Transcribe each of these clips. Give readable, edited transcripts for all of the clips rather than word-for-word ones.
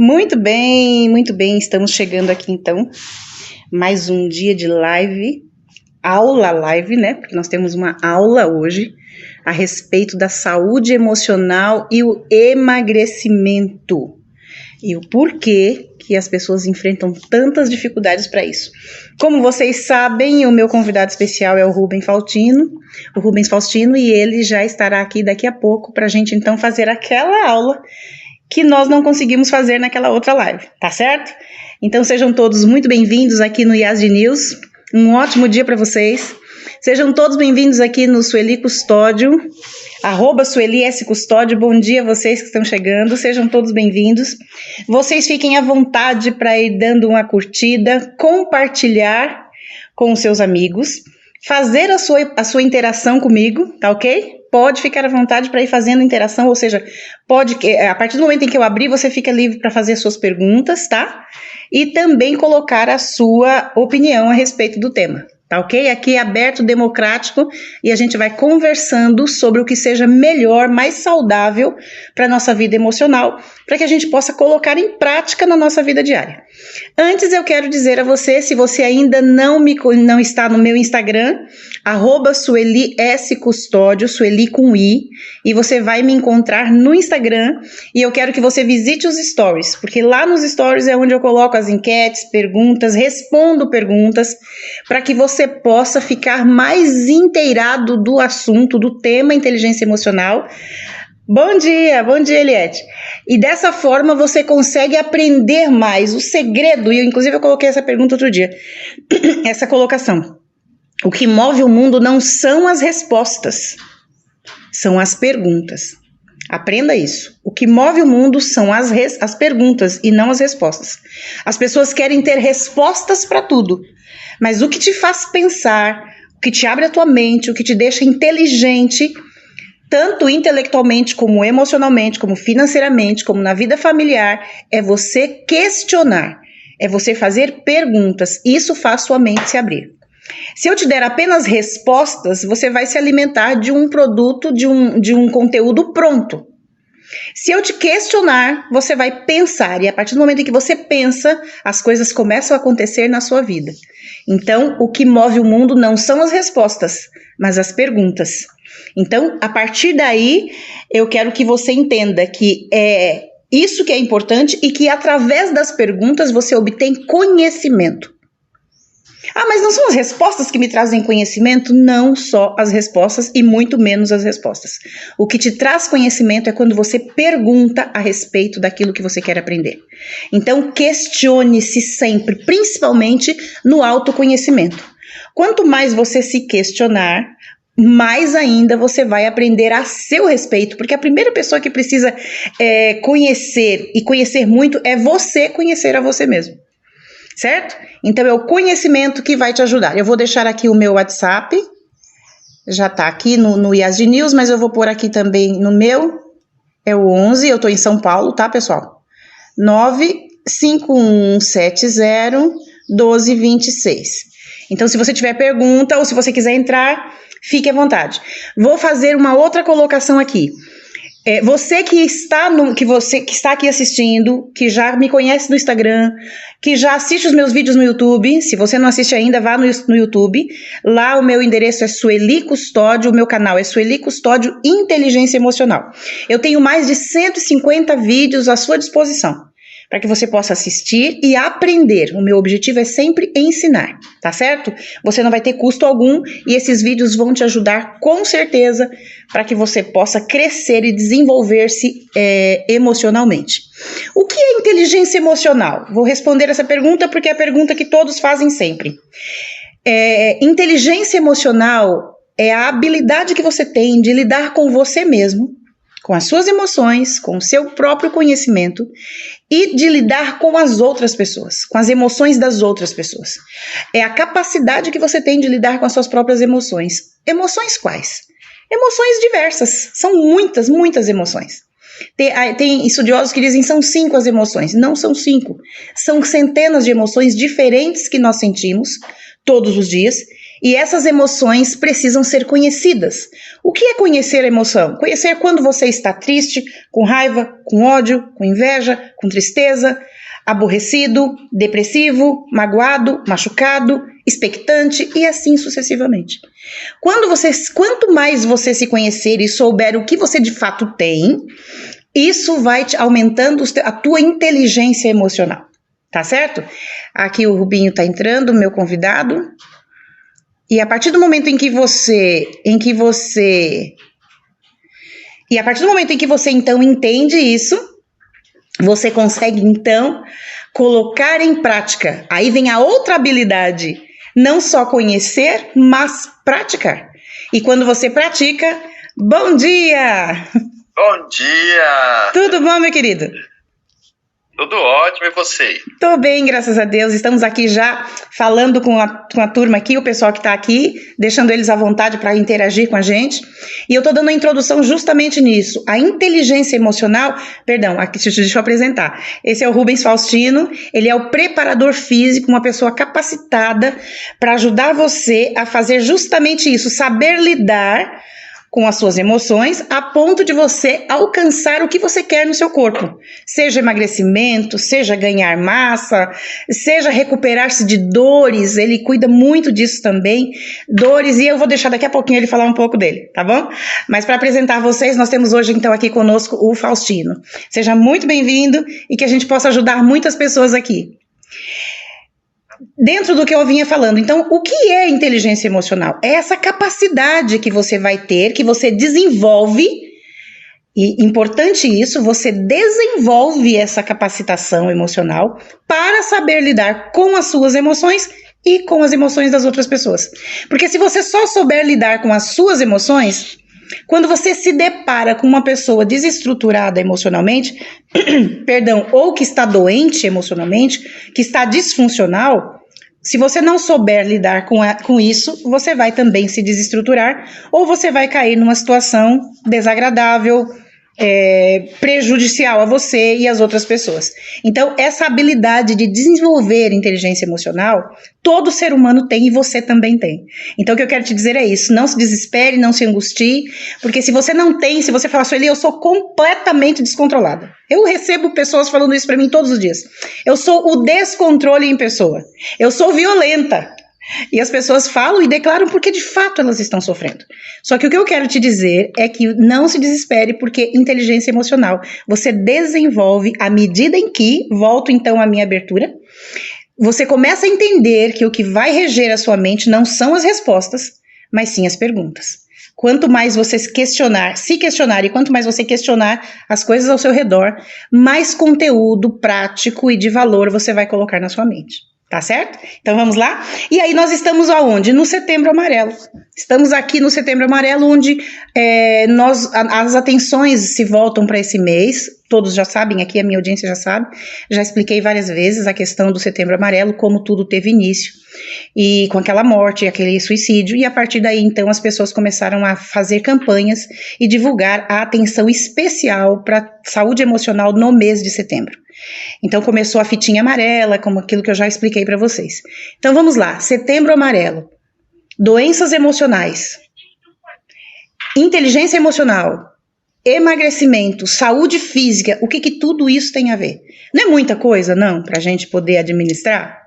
Muito bem, estamos chegando aqui então, mais um dia de live, aula live, né, porque nós temos uma aula hoje a respeito da saúde emocional e o emagrecimento, e o porquê que as pessoas enfrentam tantas dificuldades para isso. Como vocês sabem, o meu convidado especial é o Rubens Faustino, e ele já estará aqui daqui a pouco para a gente então fazer aquela aula que nós não conseguimos fazer naquela outra live, tá certo? Então sejam todos muito bem-vindos aqui no Yazd News, um ótimo dia para vocês. Sejam todos bem-vindos aqui no Sueli Custódio, @SueliSCustódio, bom dia a vocês que estão chegando, sejam todos bem-vindos. Vocês fiquem à vontade para ir dando uma curtida, compartilhar com os seus amigos, fazer a sua interação comigo, tá ok? Pode ficar à vontade para ir fazendo interação, ou seja, a partir do momento em que eu abrir, você fica livre para fazer suas perguntas, tá? E também colocar a sua opinião a respeito do tema, tá ok? Aqui é aberto, democrático, e a gente vai conversando sobre o que seja melhor, mais saudável para a nossa vida emocional, para que a gente possa colocar em prática na nossa vida diária. Antes eu quero dizer a você, se você ainda não está no meu Instagram, @SueliSCustódio, Sueli com I, e você vai me encontrar no Instagram, e eu quero que você visite os stories, porque lá nos stories é onde eu coloco as enquetes, perguntas, respondo perguntas, para que você possa ficar mais inteirado do assunto, do tema inteligência emocional. Bom dia, Eliette. E dessa forma você consegue aprender mais. O segredo, e inclusive eu coloquei essa pergunta outro dia, essa colocação. O que move o mundo não são as respostas, são as perguntas. Aprenda isso. O que move o mundo são as perguntas e não as respostas. As pessoas querem ter respostas para tudo, mas o que te faz pensar, o que te abre a tua mente, o que te deixa inteligente, tanto intelectualmente, como emocionalmente, como financeiramente, como na vida familiar, é você questionar, é você fazer perguntas. Isso faz sua mente se abrir. Se eu te der apenas respostas, você vai se alimentar de um produto, de um conteúdo pronto. Se eu te questionar, você vai pensar, e a partir do momento em que você pensa, as coisas começam a acontecer na sua vida. Então, o que move o mundo não são as respostas, mas as perguntas. Então, a partir daí, eu quero que você entenda que é isso que é importante e que através das perguntas você obtém conhecimento. Ah, mas não são as respostas que me trazem conhecimento? Não só as respostas e muito menos as respostas. O que te traz conhecimento é quando você pergunta a respeito daquilo que você quer aprender. Então, questione-se sempre, principalmente no autoconhecimento. Quanto mais você se questionar, mais ainda você vai aprender a seu respeito, porque a primeira pessoa que precisa conhecer e conhecer muito é você conhecer a você mesmo. Certo? Então é o conhecimento que vai te ajudar. Eu vou deixar aqui o meu WhatsApp, já está aqui no Yazd News, mas eu vou pôr aqui também no meu, é o 11, eu estou em São Paulo, tá pessoal? 951701226. Então se você tiver pergunta ou se você quiser entrar, fique à vontade. Vou fazer uma outra colocação aqui. Você que está aqui assistindo, que já me conhece no Instagram, que já assiste os meus vídeos no YouTube, se você não assiste ainda, vá no YouTube, lá o meu endereço é Sueli Custódio, o meu canal é Sueli Custódio Inteligência Emocional. Eu tenho mais de 150 vídeos à sua disposição, para que você possa assistir e aprender. O meu objetivo é sempre ensinar, tá certo? Você não vai ter custo algum e esses vídeos vão te ajudar com certeza para que você possa crescer e desenvolver-se emocionalmente. O que é inteligência emocional? Vou responder essa pergunta porque é a pergunta que todos fazem sempre. Inteligência emocional é a habilidade que você tem de lidar com você mesmo, com as suas emoções, com o seu próprio conhecimento e de lidar com as outras pessoas, com as emoções das outras pessoas. É a capacidade que você tem de lidar com as suas próprias emoções. Emoções quais? Emoções diversas. São muitas, muitas emoções. Tem estudiosos que dizem que são 5 as emoções. Não são 5. São centenas de emoções diferentes que nós sentimos todos os dias E essas emoções precisam ser conhecidas. O que é conhecer a emoção? Conhecer quando você está triste, com raiva, com ódio, com inveja, com tristeza, aborrecido, depressivo, magoado, machucado, expectante e assim sucessivamente. Quanto mais você se conhecer e souber o que você de fato tem, isso vai aumentando a tua inteligência emocional, tá certo? Aqui o Rubinho tá entrando, meu convidado. E a partir do momento em que você então entende isso, você consegue então colocar em prática. Aí vem a outra habilidade, não só conhecer, mas praticar. E quando você pratica, bom dia! Bom dia! Tudo bom, meu querido? Tudo ótimo, e você? Tô bem, graças a Deus. Estamos aqui já falando com a turma aqui, o pessoal que tá aqui, deixando eles à vontade para interagir com a gente. E eu tô dando a introdução justamente nisso. A inteligência emocional, aqui, deixa eu apresentar. Esse é o Rubens Faustino, ele é o preparador físico, uma pessoa capacitada para ajudar você a fazer justamente isso, saber lidar com as suas emoções, a ponto de você alcançar o que você quer no seu corpo. Seja emagrecimento, seja ganhar massa, seja recuperar-se de dores, ele cuida muito disso também. Dores, e eu vou deixar daqui a pouquinho ele falar um pouco dele, tá bom? Mas para apresentar vocês, nós temos hoje então aqui conosco o Faustino. Seja muito bem-vindo e que a gente possa ajudar muitas pessoas aqui. Dentro do que eu vinha falando, então, o que é inteligência emocional? É essa capacidade que você vai ter, que você desenvolve, e importante isso, você desenvolve essa capacitação emocional para saber lidar com as suas emoções e com as emoções das outras pessoas. Porque se você só souber lidar com as suas emoções, quando você se depara com uma pessoa desestruturada emocionalmente, ou que está doente emocionalmente, que está disfuncional, se você não souber lidar com isso, você vai também se desestruturar ou você vai cair numa situação desagradável, prejudicial a você e às outras pessoas. Então, essa habilidade de desenvolver inteligência emocional, todo ser humano tem e você também tem. Então, o que eu quero te dizer é isso, não se desespere, não se angustie, porque se você não tem, se você falar, Sueli, eu sou completamente descontrolada. Eu recebo pessoas falando isso pra mim todos os dias. Eu sou o descontrole em pessoa. Eu sou violenta. E as pessoas falam e declaram porque de fato elas estão sofrendo. Só que o que eu quero te dizer é que não se desespere, porque inteligência emocional você desenvolve à medida em que, volto então à minha abertura, você começa a entender que o que vai reger a sua mente não são as respostas, mas sim as perguntas. Quanto mais você se questionar e quanto mais você questionar as coisas ao seu redor, mais conteúdo prático e de valor você vai colocar na sua mente. Tá certo? Então vamos lá? E aí nós estamos aonde? No Setembro Amarelo. Estamos aqui no Setembro Amarelo, onde as atenções se voltam para esse mês. Todos já sabem, aqui a minha audiência já sabe. Já expliquei várias vezes a questão do Setembro Amarelo, como tudo teve início. E com aquela morte, aquele suicídio. E a partir daí, então, as pessoas começaram a fazer campanhas e divulgar a atenção especial para saúde emocional no mês de setembro. Então começou a fitinha amarela, como aquilo que eu já expliquei para vocês. Então vamos lá, Setembro Amarelo, doenças emocionais, inteligência emocional, emagrecimento, saúde física, o que tudo isso tem a ver? Não é muita coisa, não, para a gente poder administrar?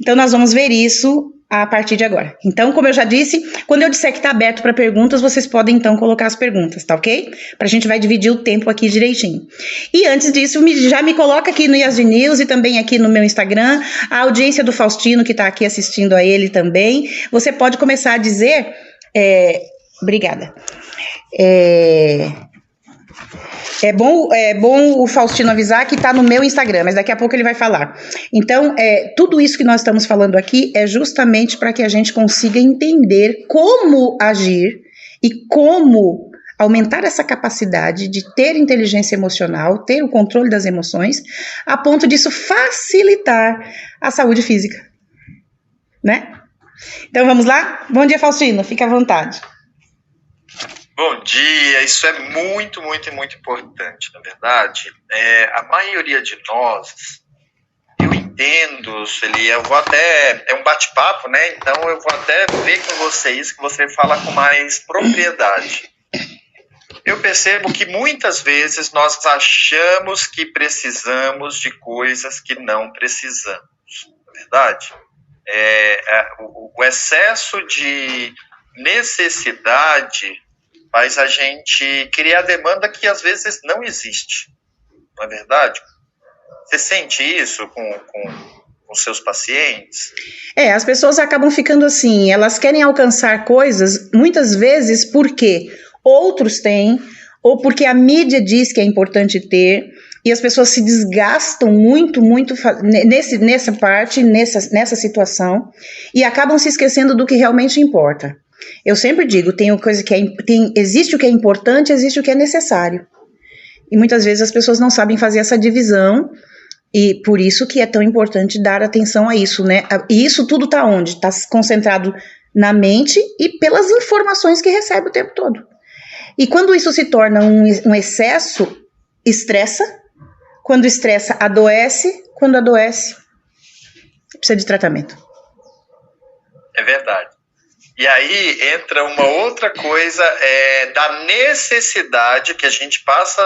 Então nós vamos ver isso a partir de agora. Então, como eu já disse, quando eu disser que está aberto para perguntas, vocês podem então colocar as perguntas, tá ok? Para a gente vai dividir o tempo aqui direitinho. E antes disso, já me coloca aqui no Yasmin News e também aqui no meu Instagram, a audiência do Faustino que está aqui assistindo a ele também. Você pode começar a dizer... obrigada. É bom o Faustino avisar que está no meu Instagram, mas daqui a pouco ele vai falar. Então, tudo isso que nós estamos falando aqui é justamente para que a gente consiga entender como agir e como aumentar essa capacidade de ter inteligência emocional, ter o controle das emoções, a ponto disso facilitar a saúde física, né? Então, vamos lá? Bom dia, Faustino, fica à vontade. Bom dia, isso é muito, muito, muito importante, na verdade. A maioria de nós, eu entendo entendo, Sueli. Eu vou até... É um bate-papo, né? Então eu vou até ver com vocês, que você fala com mais propriedade. Eu percebo que muitas vezes nós achamos que precisamos de coisas que não precisamos, não é verdade? O excesso de necessidade faz a gente criar demanda que às vezes não existe, não é verdade? Você sente isso com seus pacientes? As pessoas acabam ficando assim, elas querem alcançar coisas, muitas vezes porque outros têm, ou porque a mídia diz que é importante ter, e as pessoas se desgastam muito nessa parte, nessa situação, e acabam se esquecendo do que realmente importa. Eu sempre digo, existe o que é importante, existe o que é necessário. E muitas vezes as pessoas não sabem fazer essa divisão, e por isso que é tão importante dar atenção a isso, né? E isso tudo está onde? Está concentrado na mente e pelas informações que recebe o tempo todo. E quando isso se torna um excesso, estressa. Quando estressa, adoece. Quando adoece, precisa de tratamento. É verdade. E aí entra uma outra coisa da necessidade que a gente passa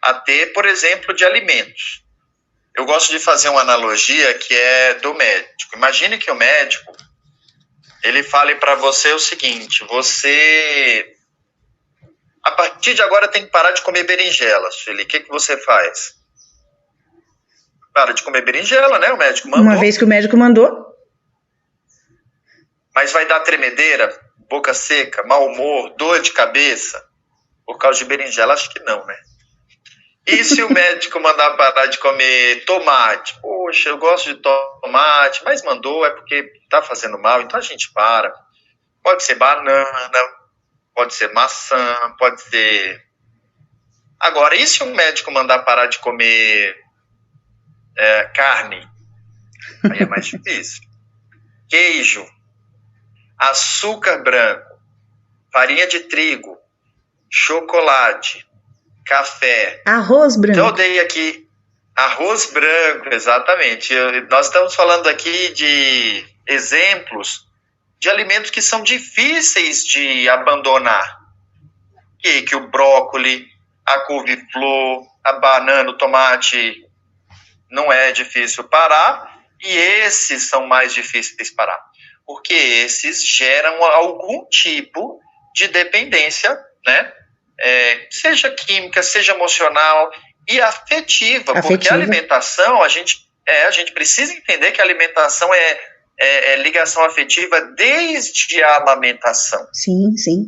a ter, por exemplo, de alimentos. Eu gosto de fazer uma analogia que é do médico. Imagine que o médico, ele fale para você o seguinte: você, a partir de agora, tem que parar de comer berinjela, Sueli. O que você faz? Para de comer berinjela, né? O médico mandou. Uma vez que o médico mandou. Mas vai dar tremedeira, boca seca, mau humor, dor de cabeça por causa de berinjela? Acho que não, né? E se o médico mandar parar de comer tomate? Poxa, eu gosto de tomate, mas mandou, é porque tá fazendo mal, então a gente para. Pode ser banana, pode ser maçã, pode ser... Agora, e se o médico mandar parar de comer carne? Aí é mais difícil. Queijo, açúcar branco, farinha de trigo, chocolate, café. Arroz branco. Eu dei aqui arroz branco, exatamente. Nós estamos falando aqui de exemplos de alimentos que são difíceis de abandonar. Que o brócolis, a couve-flor, a banana, o tomate, não é difícil parar. E esses são mais difíceis de parar, porque esses geram algum tipo de dependência, né? Seja química, seja emocional e afetiva. Porque a alimentação, a gente precisa entender que a alimentação é ligação afetiva desde a amamentação. Sim, sim.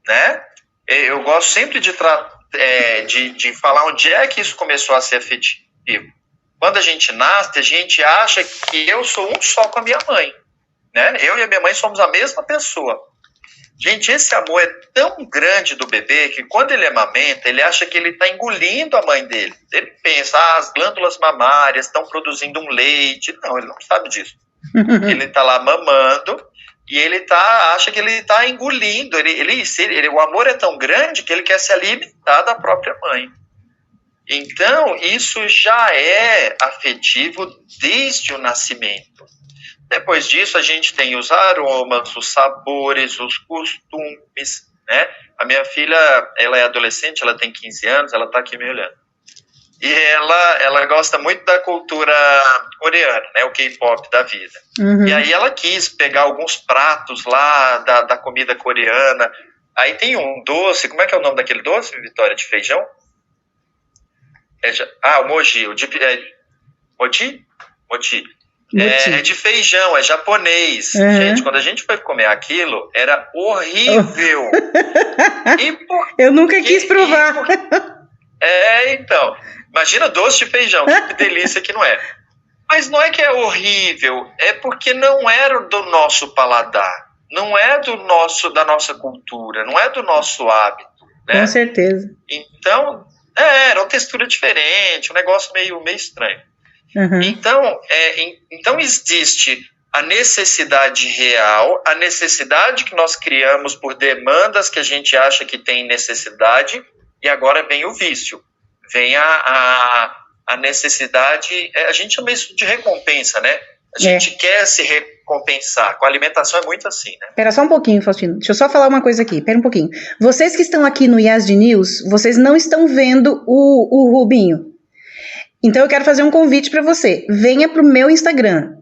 Né? Eu gosto sempre de falar onde é que isso começou a ser afetivo. Quando a gente nasce, a gente acha que eu sou um só com a minha mãe. Né? Eu e a minha mãe somos a mesma pessoa. Gente, esse amor é tão grande do bebê que quando ele amamenta, ele acha que ele está engolindo a mãe dele. Ele pensa, as glândulas mamárias estão produzindo um leite. Não, ele não sabe disso. Ele está lá mamando e ele acha que ele está engolindo. O amor é tão grande que ele quer se alimentar da própria mãe. Então, isso já é afetivo desde o nascimento. Depois disso, a gente tem os aromas, os sabores, os costumes, né? A minha filha, ela é adolescente, ela tem 15 anos, ela está aqui me olhando. E ela gosta muito da cultura coreana, né? O K-pop da vida. Uhum. E aí ela quis pegar alguns pratos lá da comida coreana. Aí tem um doce, como é que é o nome daquele doce, Vitória, de feijão? O mochi. Mochi. É de feijão, é japonês. Uhum. Gente, quando a gente foi comer aquilo, era horrível. Eu nunca quis provar. Então. Imagina doce de feijão, que delícia que não é. Mas não é que é horrível, é porque não era do nosso paladar. Não é da nossa cultura, não é do nosso hábito. Né? Com certeza. Então, era uma textura diferente, um negócio meio estranho. Uhum. Então existe a necessidade real, a necessidade que nós criamos por demandas que a gente acha que tem necessidade, e agora vem o vício, vem a necessidade, a gente chama isso de recompensa, né? A gente quer se recompensar. Com a alimentação é muito assim, né? Espera só um pouquinho, Faustino. Deixa eu só falar uma coisa aqui. Espera um pouquinho. Vocês que estão aqui no IASD News, vocês não estão vendo o Rubinho. Então eu quero fazer um convite para você. Venha pro meu Instagram,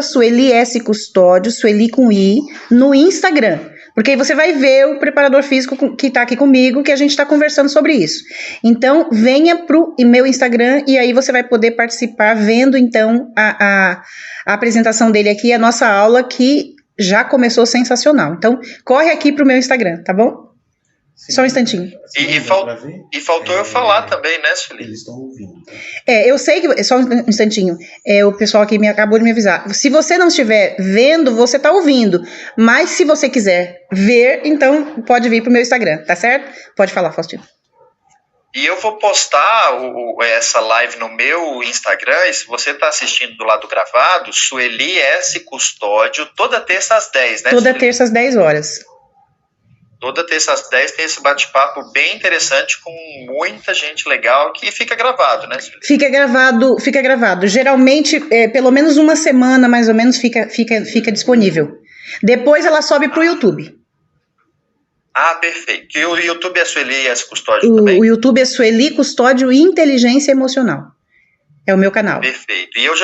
@SueliSCustódio, Sueli com I, no Instagram. Porque aí você vai ver o preparador físico que está aqui comigo, que a gente está conversando sobre isso. Então, venha pro meu Instagram e aí você vai poder participar vendo, então, a apresentação dele aqui, a nossa aula, que já começou sensacional. Então, corre aqui pro meu Instagram, tá bom? Sim. Só um instantinho. E faltou eu falar também, né, Sueli? Eles estão ouvindo. Tá? Eu sei que... Só um instantinho. O pessoal aqui acabou de me avisar. Se você não estiver vendo, você está ouvindo. Mas se você quiser ver, então pode vir pro meu Instagram, tá certo? Pode falar, Faustino. E eu vou postar essa live no meu Instagram, e se você está assistindo do lado gravado, Sueli S. Custódio, toda terça às 10, né? Toda Sueli? terça às 10 horas. Toda terça às 10 tem esse bate-papo bem interessante com muita gente legal que fica gravado, né? Fica gravado. Geralmente, pelo menos uma semana, mais ou menos, fica disponível. Depois ela sobe pro YouTube. Ah, perfeito. E o YouTube é Sueli S. Custódio também? O YouTube é Sueli Custódio Inteligência Emocional. É o meu canal. Perfeito. E eu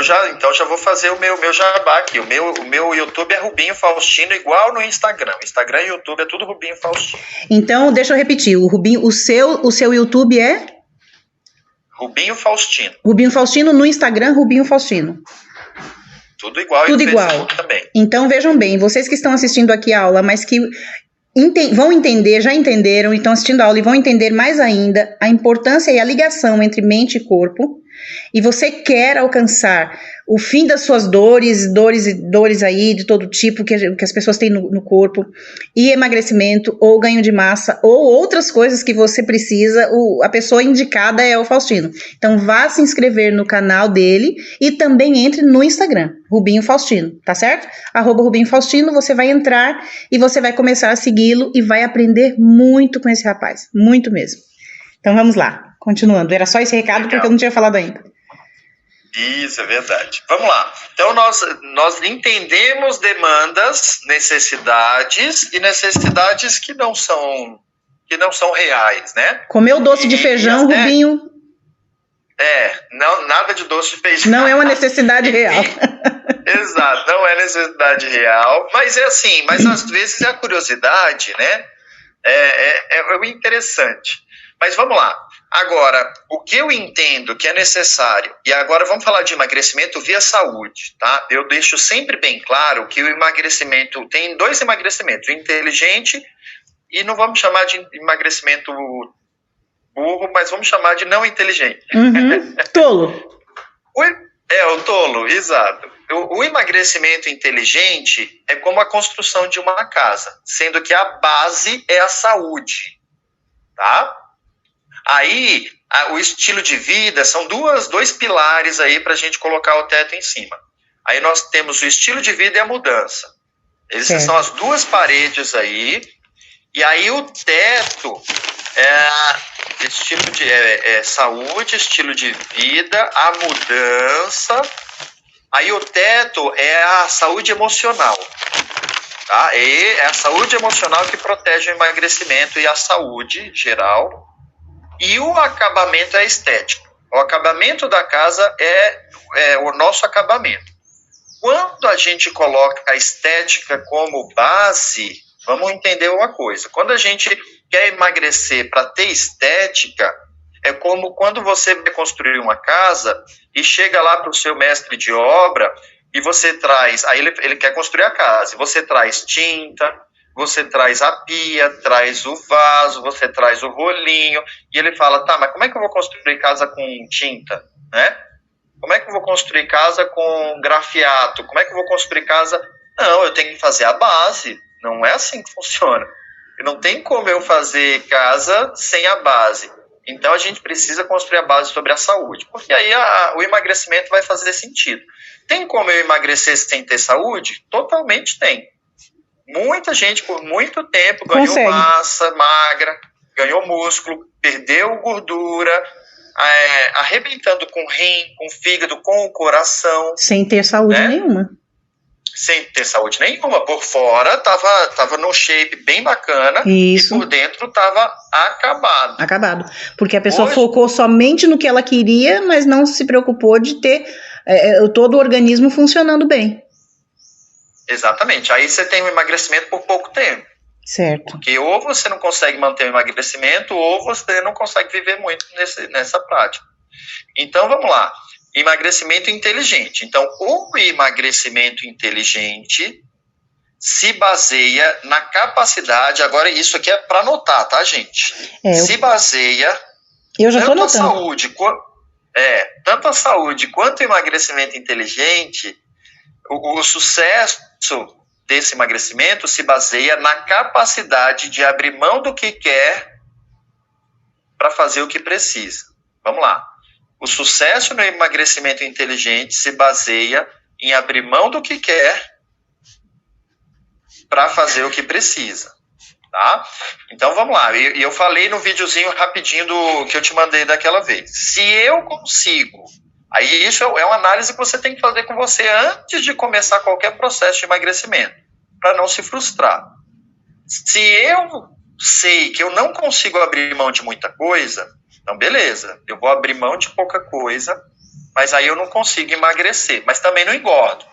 já vou fazer o meu jabá aqui. O meu YouTube é Rubinho Faustino, igual no Instagram. Instagram e YouTube é tudo Rubinho Faustino. Então, deixa eu repetir. O seu YouTube é? Rubinho Faustino. Rubinho Faustino no Instagram, Rubinho Faustino. Tudo igual. Tudo e no igual. Facebook também. Então, vejam bem, vocês que estão assistindo aqui a aula, mas que vão entender, já entenderam, e estão assistindo a aula e vão entender mais ainda a importância e a ligação entre mente e corpo, e você quer alcançar o fim das suas dores aí de todo tipo que as pessoas têm no corpo, e emagrecimento, ou ganho de massa, ou outras coisas que você precisa, a pessoa indicada é o Faustino. Então vá se inscrever no canal dele e também entre no Instagram, Rubinho Faustino, tá certo? @Rubinho Faustino, você vai entrar e você vai começar a segui-lo e vai aprender muito com esse rapaz, muito mesmo. Então vamos lá, continuando. Era só esse recado porque eu não tinha falado ainda. Isso, é verdade. Vamos lá. Então, nós entendemos demandas, necessidades e necessidades que não são reais, né? Comeu doce de feijão, Rubinho. Não, nada de doce de feijão. Não é uma necessidade real. Exato, não é necessidade real. Mas é assim, mas às vezes é a curiosidade, né? É o interessante. Mas vamos lá. Agora, o que eu entendo que é necessário, e agora vamos falar de emagrecimento via saúde, tá? Eu deixo sempre bem claro que o emagrecimento, tem 2 emagrecimentos, o inteligente, e não vamos chamar de emagrecimento burro, mas vamos chamar de não inteligente. Uhum. Tolo. O tolo, exato. O emagrecimento inteligente é como a construção de uma casa, sendo que a base é a saúde, tá? Aí, o estilo de vida são dois pilares aí para a gente colocar o teto em cima. Aí nós temos o estilo de vida e a mudança. Essas são as 2 paredes aí. E aí o teto é estilo de saúde, estilo de vida, a mudança. Aí o teto é a saúde emocional. Tá? E é a saúde emocional que protege o emagrecimento e a saúde geral. E o acabamento é estético. O acabamento da casa é o nosso acabamento. Quando a gente coloca a estética como base, vamos entender uma coisa. Quando a gente quer emagrecer para ter estética, é como quando você vai construir uma casa e chega lá para o seu mestre de obra e você traz... Aí ele quer construir a casa. E você traz tinta... Você traz a pia, traz o vaso, você traz o rolinho, e ele fala, tá, mas como é que eu vou construir casa com tinta, né? Como é que eu vou construir casa com grafiato? Como é que eu vou construir casa... Não, eu tenho que fazer a base, não é assim que funciona. Não tem como eu fazer casa sem a base. Então, a gente precisa construir a base sobre a saúde, porque aí o emagrecimento vai fazer sentido. Tem como eu emagrecer sem ter saúde? Totalmente tem. Muita gente, por muito tempo, ganhou massa magra, ganhou músculo, perdeu gordura, arrebentando com o rim, com o fígado, com o coração. Sem ter saúde nenhuma. Sem ter saúde nenhuma. Por fora tava num shape bem bacana. Isso. E por dentro tava acabado. Acabado. Porque a pessoa focou somente no que ela queria, mas não se preocupou de ter todo o organismo funcionando bem. Exatamente. Aí você tem um emagrecimento por pouco tempo. Certo. Porque ou você não consegue manter o emagrecimento, ou você não consegue viver muito nessa prática. Então, vamos lá. Emagrecimento inteligente. Então, o emagrecimento inteligente se baseia na capacidade... Agora, isso aqui é para anotar, tá, gente? Se baseia... Eu já estou anotando. Tanto a saúde quanto o emagrecimento inteligente, o sucesso desse emagrecimento se baseia na capacidade de abrir mão do que quer para fazer o que precisa. Vamos lá. O sucesso no emagrecimento inteligente se baseia em abrir mão do que quer para fazer o que precisa. Tá? Então vamos lá. E eu falei no videozinho rapidinho que eu te mandei daquela vez. Se eu consigo... Aí isso é uma análise que você tem que fazer com você antes de começar qualquer processo de emagrecimento, para não se frustrar. Se eu sei que eu não consigo abrir mão de muita coisa, então beleza, eu vou abrir mão de pouca coisa, mas aí eu não consigo emagrecer, mas também não engordo.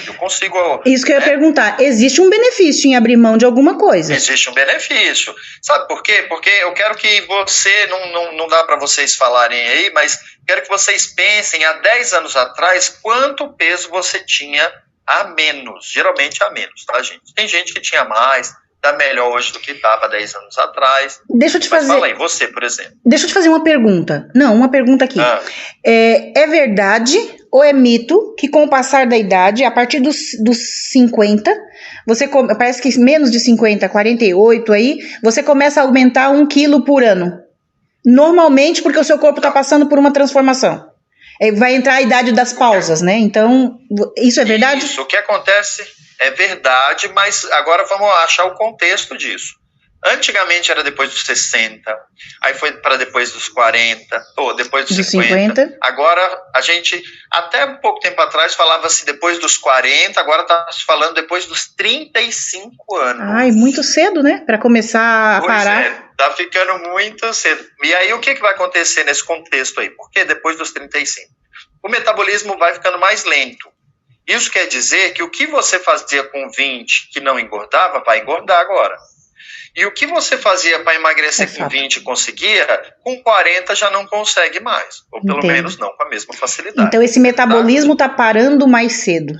Eu consigo... Isso que eu ia perguntar, existe um benefício em abrir mão de alguma coisa? Existe um benefício. Sabe por quê? Porque eu quero que você, não dá para vocês falarem aí, mas quero que vocês pensem, há 10 anos atrás, quanto peso você tinha a menos. Geralmente a menos, tá, gente? Tem gente que tinha mais, tá melhor hoje do que estava 10 anos atrás. Deixa eu te fazer... Fala aí, você, por exemplo. Deixa eu te fazer uma pergunta. Não, uma pergunta aqui. É verdade ou é mito que com o passar da idade, a partir dos 50, parece que menos de 50, 48 aí, você começa a aumentar 1 quilo por ano? Normalmente porque o seu corpo está passando por uma transformação. Vai entrar a idade das pausas, né? Então, isso é verdade? Isso, o que acontece é verdade, mas agora vamos achar o contexto disso. Antigamente era depois dos 60, aí foi para depois dos 40, ou depois dos 50. Agora a gente, até um pouco tempo atrás, falava-se depois dos 40, agora está se falando depois dos 35 anos. Ai, muito cedo, né? Para começar a parar. Tá ficando muito cedo. E aí o que vai acontecer nesse contexto aí? Por que depois dos 35? O metabolismo vai ficando mais lento. Isso quer dizer que o que você fazia com 20 que não engordava, vai engordar agora. E o que você fazia para emagrecer com 20 e conseguia, com 40 já não consegue mais. Ou pelo menos não com a mesma facilidade. Então esse metabolismo tá parando mais cedo.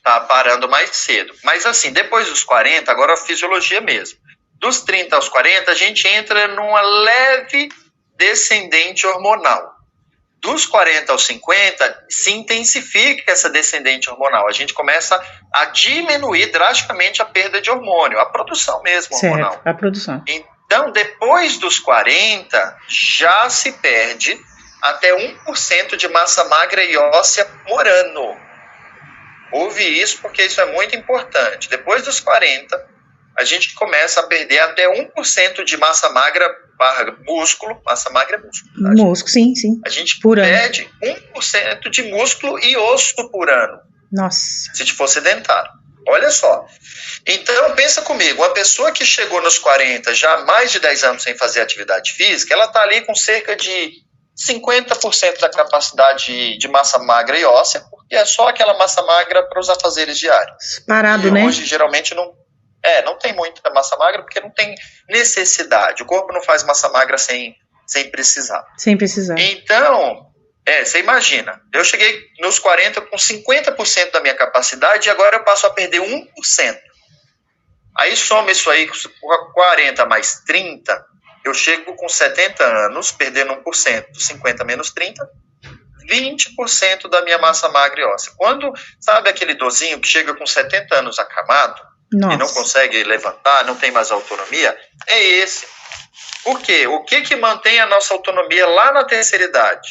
Tá parando mais cedo. Mas assim, depois dos 40, agora a fisiologia mesmo. Dos 30 aos 40, a gente entra numa leve descendente hormonal. Dos 40 aos 50, se intensifica essa descendente hormonal. A gente começa a diminuir drasticamente a perda de hormônio, a produção mesmo hormonal. Certo, a produção. Então, depois dos 40, já se perde até 1% de massa magra e óssea por ano. Ouve isso porque isso é muito importante. Depois dos 40, a gente começa a perder até 1% de massa magra barra músculo. Massa magra é músculo. Tá, músculo, sim, sim. A gente perde 1% de músculo e osso por ano. Nossa. Se for sedentário. Olha só. Então, pensa comigo. Uma pessoa que chegou nos 40, já há mais de 10 anos sem fazer atividade física, ela está ali com cerca de 50% da capacidade de massa magra e óssea, porque é só aquela massa magra para os afazeres diários. Parado, e né? Hoje, geralmente, não tem muita massa magra, porque não tem necessidade. O corpo não faz massa magra sem precisar. Sem precisar. Então, você imagina, eu cheguei nos 40 com 50% da minha capacidade e agora eu passo a perder 1%. Aí soma isso aí, 40 mais 30, eu chego com 70 anos, perdendo 1%, 50 menos 30, 20% da minha massa magra e óssea. Quando, sabe aquele idosinho que chega com 70 anos acamado, Nossa. e não consegue levantar, não tem mais autonomia, é esse. Por quê? O que mantém a nossa autonomia lá na terceira idade?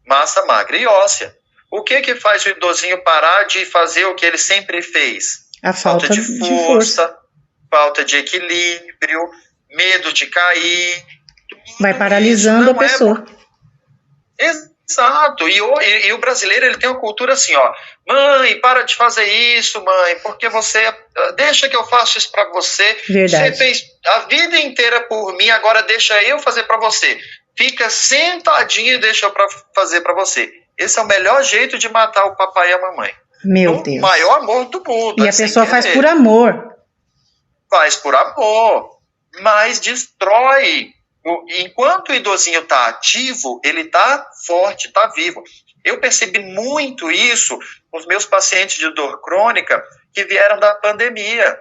Massa magra e óssea. O que faz o idosinho parar de fazer o que ele sempre fez? A falta de força, falta de equilíbrio, medo de cair. Vai paralisando a pessoa. Exato, e o brasileiro ele tem uma cultura assim, ó, mãe, para de fazer isso, mãe, porque você, deixa que eu faço isso para você, Verdade. Você fez a vida inteira por mim, agora deixa eu fazer para você, fica sentadinho e deixa eu fazer para você. Esse é o melhor jeito de matar o papai e a mamãe. Meu Deus. O maior amor do mundo. E a pessoa faz por amor. Faz por amor, mas destrói. Enquanto o idosinho está ativo, ele está forte, está vivo. Eu percebi muito isso com os meus pacientes de dor crônica que vieram da pandemia.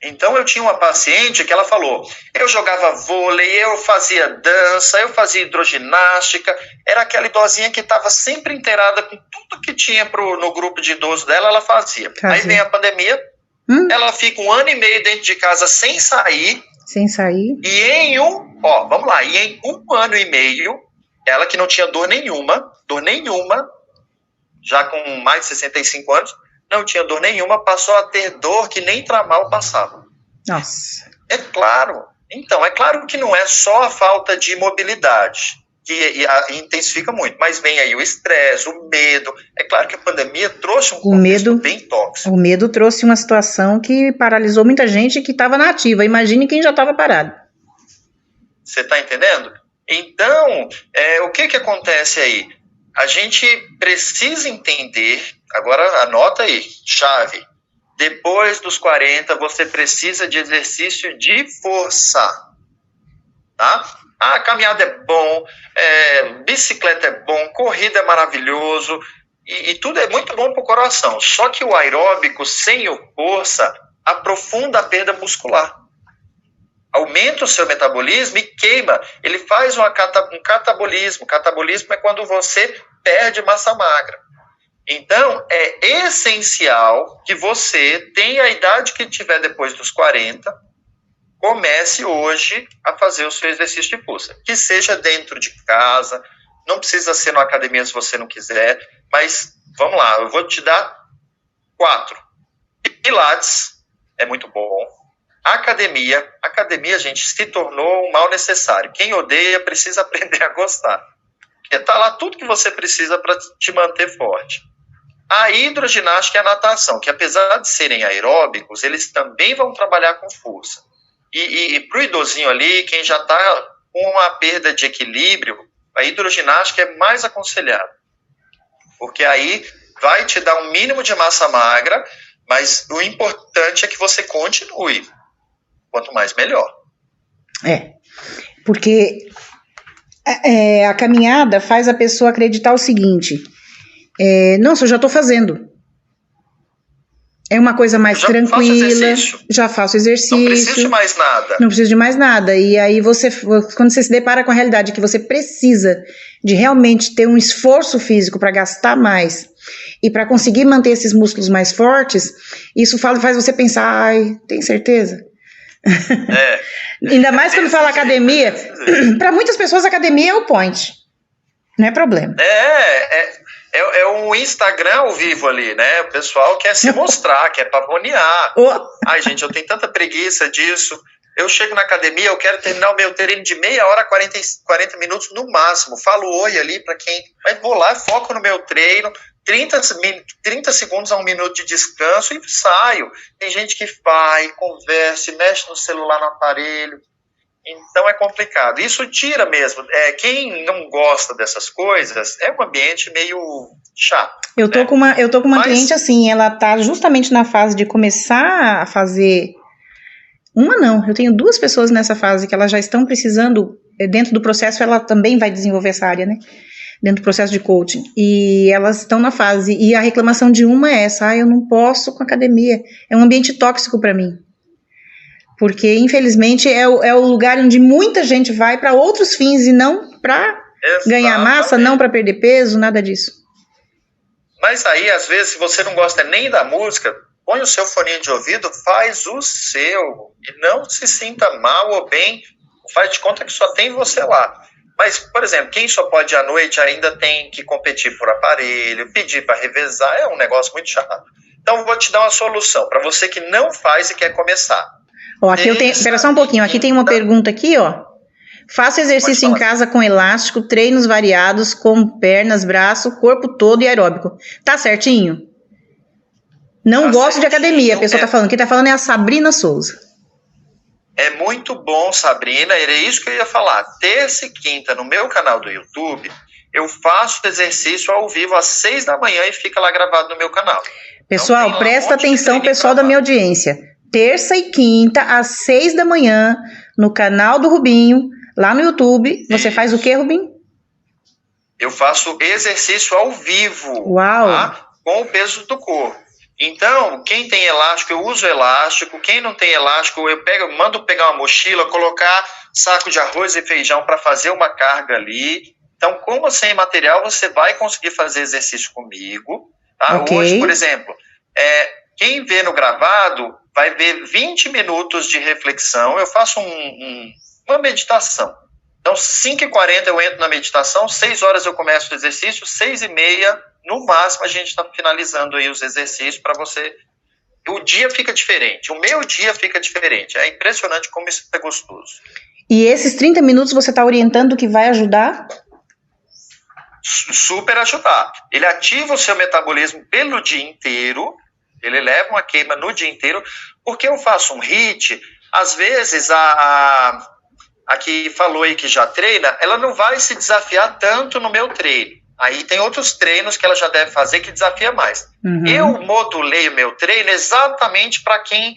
Então, eu tinha uma paciente que ela falou, eu jogava vôlei, eu fazia dança, eu fazia hidroginástica, era aquela idosinha que estava sempre inteirada com tudo que tinha no grupo de idoso dela, ela fazia. Aí vem a pandemia, ela fica 1 ano e meio dentro de casa sem sair. Sem sair. E em um ano e meio, ela que não tinha dor nenhuma, já com mais de 65 anos, não tinha dor nenhuma, passou a ter dor que nem tramal passava. Nossa. É claro. Então, é claro que não é só a falta de mobilidade, que intensifica muito, mas vem aí o estresse, o medo. É claro que a pandemia trouxe um contexto bem tóxico. O medo trouxe uma situação que paralisou muita gente que estava na ativa. Imagine quem já estava parado. Você está entendendo? Então, o que acontece aí? A gente precisa entender, agora anota aí, chave, depois dos 40 você precisa de exercício de força, tá? Ah, caminhada é bom, bicicleta é bom, corrida é maravilhoso, e tudo é muito bom para o coração, só que o aeróbico sem o força aprofunda a perda muscular. Aumenta o seu metabolismo e queima. Ele faz um catabolismo. Catabolismo é quando você perde massa magra. Então, é essencial que você tenha a idade que tiver depois dos 40, comece hoje a fazer o seu exercício de força. Que seja dentro de casa, não precisa ser numa academia se você não quiser, mas vamos lá, eu vou te dar 4. Pilates é muito bom. Academia, gente, se tornou um mal necessário. Quem odeia precisa aprender a gostar. Porque está lá tudo que você precisa para te manter forte. A hidroginástica e a natação, que apesar de serem aeróbicos, eles também vão trabalhar com força. E para o idosinho ali, quem já está com uma perda de equilíbrio, a hidroginástica é mais aconselhada. Porque aí vai te dar um mínimo de massa magra, mas o importante é que você continue. Quanto mais, melhor. Porque a caminhada faz a pessoa acreditar o seguinte, nossa, eu já estou fazendo. É uma coisa mais tranquila, já faço exercício. Não preciso de mais nada. Não preciso de mais nada. E aí quando você se depara com a realidade que você precisa de realmente ter um esforço físico para gastar mais e para conseguir manter esses músculos mais fortes, isso faz você pensar, ai, tem certeza? Ainda mais quando fala academia, para muitas pessoas a academia é o point, não é problema. É um Instagram ao vivo ali, né? O pessoal quer se mostrar, quer pavonear. Ai, gente, eu tenho tanta preguiça disso. Eu chego na academia, eu quero terminar o meu treino de meia hora, 40 minutos no máximo. Falo oi ali para quem... Mas vou lá, foco no meu treino, 30 segundos a 1 minuto de descanso e saio. Tem gente que vai, conversa, mexe no celular, no aparelho. Então é complicado. Isso tira mesmo. Quem não gosta dessas coisas é um ambiente meio chato. Eu tô com uma cliente assim, ela tá justamente na fase de começar a fazer. Eu tenho 2 pessoas nessa fase que elas já estão precisando, dentro do processo ela também vai desenvolver essa área, né? Dentro do processo de coaching. E elas estão na fase, e a reclamação de uma é essa, eu não posso com a academia. É um ambiente tóxico para mim. Porque, infelizmente, é o lugar onde muita gente vai para outros fins e não para ganhar massa, não para perder peso, nada disso. Mas aí, às vezes, se você não gosta nem da música, põe o seu foninho de ouvido, faz o seu. E não se sinta mal ou bem, faz de conta que só tem você lá. Mas, por exemplo, quem só pode ir à noite ainda tem que competir por aparelho, pedir para revezar, é um negócio muito chato. Então, eu vou te dar uma solução para você que não faz e quer começar. Aqui eu tenho, espera só um pouquinho, aqui tem uma pergunta aqui, Faço exercício em casa com elástico, treinos variados, com pernas, braço, corpo todo e aeróbico. Tá certinho? Não Tá gosto de certinho, academia, a pessoa tá falando. Quem tá falando é a Sabrina Souza. É muito bom, Sabrina, era isso que eu ia falar. Terça e quinta, no meu canal do YouTube, eu faço exercício ao vivo às 6 da manhã e fica lá gravado no meu canal. Pessoal, então, presta atenção, pessoal da minha audiência. Terça e quinta, às 6 da manhã, no canal do Rubinho, lá no YouTube. Você faz o quê, Rubinho? Eu faço exercício ao vivo. Uau! Tá? Com o peso do corpo. Então, quem tem elástico, eu uso elástico. Quem não tem elástico, eu mando pegar uma mochila, colocar saco de arroz e feijão para fazer uma carga ali. Então, como sem material, você vai conseguir fazer exercício comigo. Tá? Okay. Hoje, por exemplo, quem vê no gravado vai ver 20 minutos de reflexão. Eu faço uma meditação. Então, 5h40 eu entro na meditação, 6 horas eu começo o exercício, 6h30, no máximo, a gente está finalizando aí os exercícios para você. O dia fica diferente, o meu dia fica diferente. É impressionante como isso é gostoso. E esses 30 minutos você está orientando que vai ajudar? Super ajudar. Ele ativa o seu metabolismo pelo dia inteiro, ele leva uma queima no dia inteiro, porque eu faço um HIIT, às vezes a que falou aí que já treina, ela não vai se desafiar tanto no meu treino. Aí tem outros treinos que ela já deve fazer que desafia mais. Uhum. Eu modulei o meu treino exatamente para quem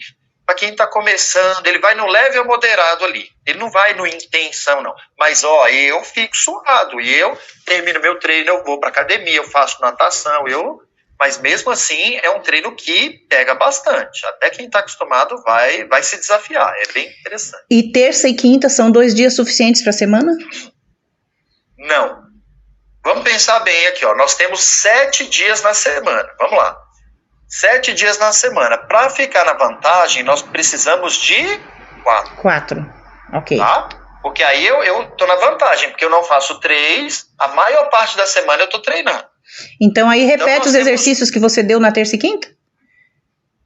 está começando. Ele vai no leve ou moderado ali. Ele não vai no intensão, não. Mas, eu fico suado. E eu termino meu treino, eu vou para academia, eu faço natação. Mas mesmo assim, é um treino que pega bastante. Até quem está acostumado vai se desafiar. É bem interessante. E terça e quinta são 2 dias suficientes para a semana? Não. Vamos pensar bem aqui, nós temos 7 dias na semana, vamos lá, 7 dias na semana, para ficar na vantagem, nós precisamos de 4. 4, ok. Tá? Porque aí eu tô na vantagem, porque eu não faço 3, a maior parte da semana eu tô treinando. Então aí repete os exercícios que você deu na terça e quinta?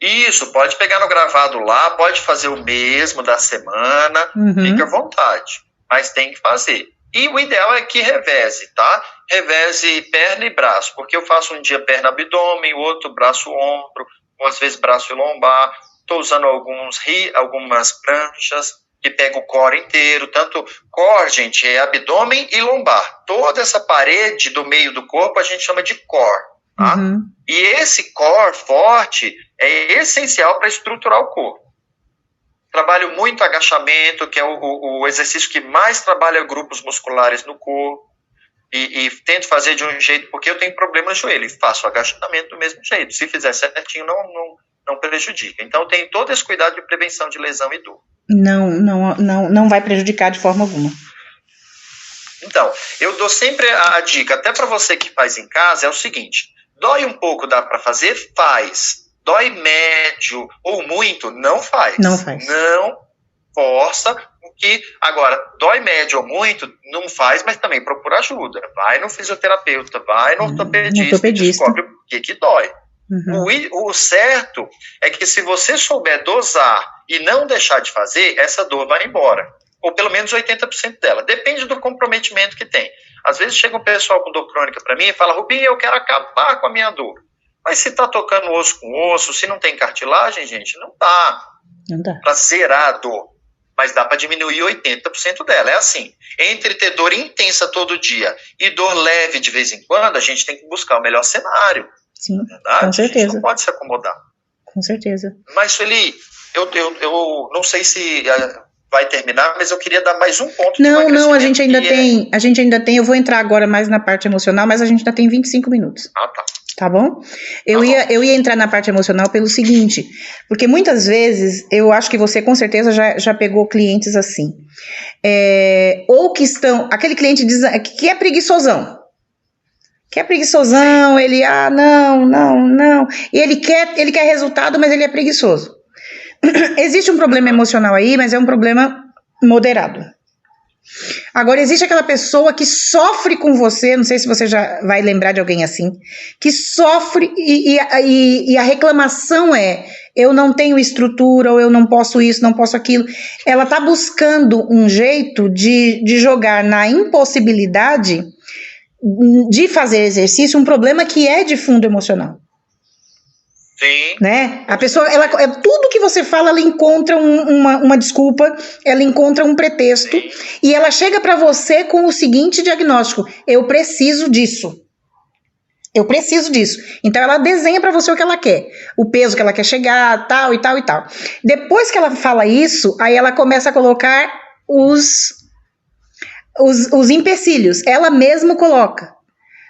Isso, pode pegar no gravado lá, pode fazer o mesmo da semana, fica à vontade, mas tem que fazer. E o ideal é que reveze, tá? Reveze perna e braço, porque eu faço um dia perna abdômen, outro braço ombro, ou às vezes braço e lombar. Estou usando algumas pranchas que pegam o core inteiro. Tanto core, gente, é abdômen e lombar. Toda essa parede do meio do corpo a gente chama de core, tá? E esse core forte é essencial para estruturar o corpo. Trabalho muito agachamento, que é o exercício que mais trabalha grupos musculares no corpo. E tento fazer de um jeito, porque eu tenho problema no joelho. E faço agachamento do mesmo jeito. Se fizer certinho, não prejudica. Então, tem todo esse cuidado de prevenção de lesão e dor. Não vai prejudicar de forma alguma. Então, eu dou sempre a dica, até para você que faz em casa, é o seguinte. Dói um pouco, dá para fazer? Faz. Dói médio ou muito? Não faz. Não faz. Não força. Agora, dói médio ou muito? Não faz, mas também procura ajuda. Vai no fisioterapeuta, vai no ortopedista. Descobre o que dói. O certo é que se você souber dosar e não deixar de fazer, essa dor vai embora. Ou pelo menos 80% dela. Depende do comprometimento que tem. Às vezes chega um pessoal com dor crônica para mim e fala, Rubinho, eu quero acabar com a minha dor. Mas se tá tocando osso com osso, se não tem cartilagem, gente, não dá para zerar a dor. Mas dá para diminuir 80% dela. É assim, entre ter dor intensa todo dia e dor leve de vez em quando, a gente tem que buscar o melhor cenário. Sim, verdade? Com certeza. A gente não pode se acomodar. Com certeza. Mas, Sueli, eu não sei se vai terminar, mas eu queria dar mais um ponto. Não, a gente ainda tem, eu vou entrar agora mais na parte emocional, mas a gente ainda tem 25 minutos. Ah, tá. Tá bom? Eu ia entrar na parte emocional pelo seguinte, porque muitas vezes, eu acho que você com certeza já pegou clientes assim, ou que estão, aquele cliente que é preguiçosão, ele, não, e ele quer resultado, mas ele é preguiçoso. Existe um problema emocional aí, mas é um problema moderado. Agora, existe aquela pessoa que sofre com você, não sei se você já vai lembrar de alguém assim, que sofre e a reclamação é: eu não tenho estrutura, ou eu não posso isso, não posso aquilo. Ela está buscando um jeito de jogar na impossibilidade de fazer exercício um problema que é de fundo emocional. Sim. Né? A pessoa, tudo que você fala, ela encontra uma desculpa, ela encontra um pretexto. Sim. E ela chega para você com o seguinte diagnóstico: eu preciso disso. Eu preciso disso. Então ela desenha para você o que ela quer, o peso que ela quer chegar, tal e tal e tal. Depois que ela fala isso, aí ela começa a colocar os empecilhos. Ela mesma coloca.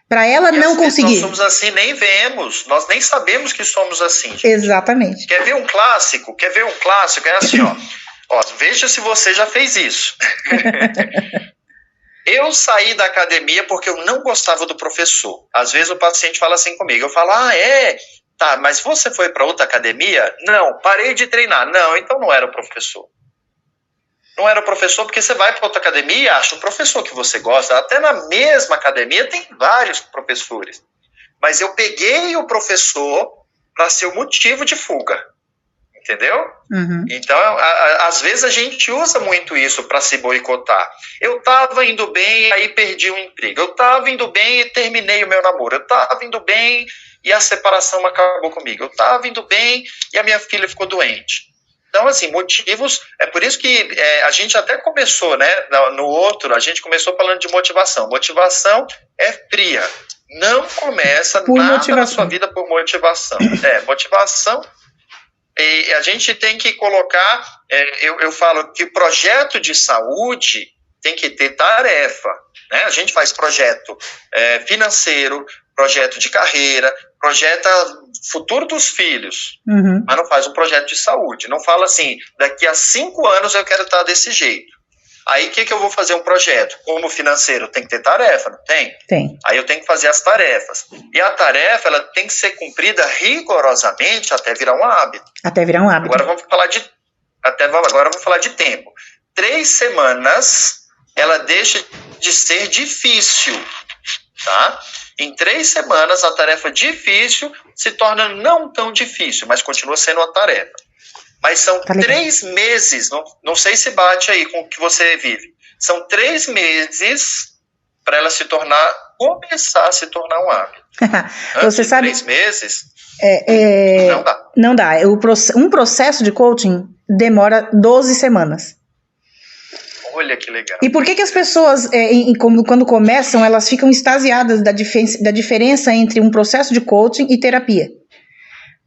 Para ela não conseguir. Nós somos assim, nem vemos. Nós nem sabemos que somos assim. Gente. Exatamente. Quer ver um clássico? É assim, ó, veja se você já fez isso. Eu saí da academia porque eu não gostava do professor. Às vezes o paciente fala assim comigo. Eu falo, tá, mas você foi para outra academia? Não, parei de treinar. Não, então não era o professor. Não era o professor, porque você vai para outra academia e acha um professor que você gosta. Até na mesma academia tem vários professores. Mas eu peguei o professor para ser o motivo de fuga. Entendeu? Uhum. Então, às vezes a gente usa muito isso para se boicotar. Eu estava indo bem, aí perdi o emprego. Eu estava indo bem e terminei o meu namoro. Eu estava indo bem e a separação acabou comigo. Eu estava indo bem e a minha filha ficou doente. Então, assim, motivos... É por isso que a gente até começou, né? No outro, a gente começou falando de motivação. Motivação é fria. Não começa por nada motivação. Na sua vida por motivação. Motivação... E a gente tem que colocar... eu falo que o projeto de saúde tem que ter tarefa. Né? A gente faz projeto financeiro, projeto de carreira, projeta futuro dos filhos, uhum. Mas não faz um projeto de saúde. Não fala assim, daqui a 5 anos eu quero estar desse jeito. Aí o que eu vou fazer um projeto? Como financeiro, tem que ter tarefa, não tem? Tem. Aí eu tenho que fazer as tarefas. E a tarefa, ela tem que ser cumprida rigorosamente até virar um hábito. Até virar um hábito. Agora vamos falar de tempo. 3 semanas, ela deixa de ser difícil, tá? Em 3 semanas, a tarefa difícil se torna não tão difícil, mas continua sendo uma tarefa. Mas são 3 meses, não sei se bate aí com o que você vive. São 3 meses para ela começar a se tornar um hábito. Você sabe, 3 meses, não dá. Não dá. Um processo de coaching demora 12 semanas. Olha que legal. E por que as pessoas, quando começam, elas ficam extasiadas da diferença entre um processo de coaching e terapia?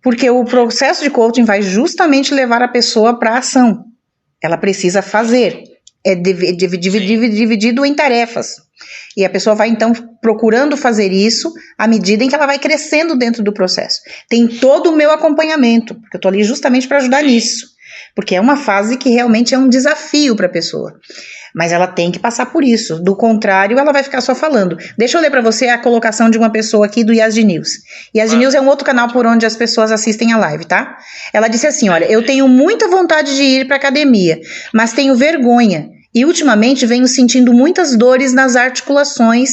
Porque o processo de coaching vai justamente levar a pessoa para a ação. Ela precisa fazer. É dividido em tarefas. E a pessoa vai, então, procurando fazer isso à medida em que ela vai crescendo dentro do processo. Tem todo o meu acompanhamento, porque eu estou ali justamente para ajudar nisso. Porque é uma fase que realmente é um desafio para a pessoa. Mas ela tem que passar por isso. Do contrário, ela vai ficar só falando. Deixa eu ler para você a colocação de uma pessoa aqui do Yazd News. Yazd News é um outro canal por onde as pessoas assistem a live, tá? Ela disse assim, olha, eu tenho muita vontade de ir para academia, mas tenho vergonha. E ultimamente venho sentindo muitas dores nas articulações,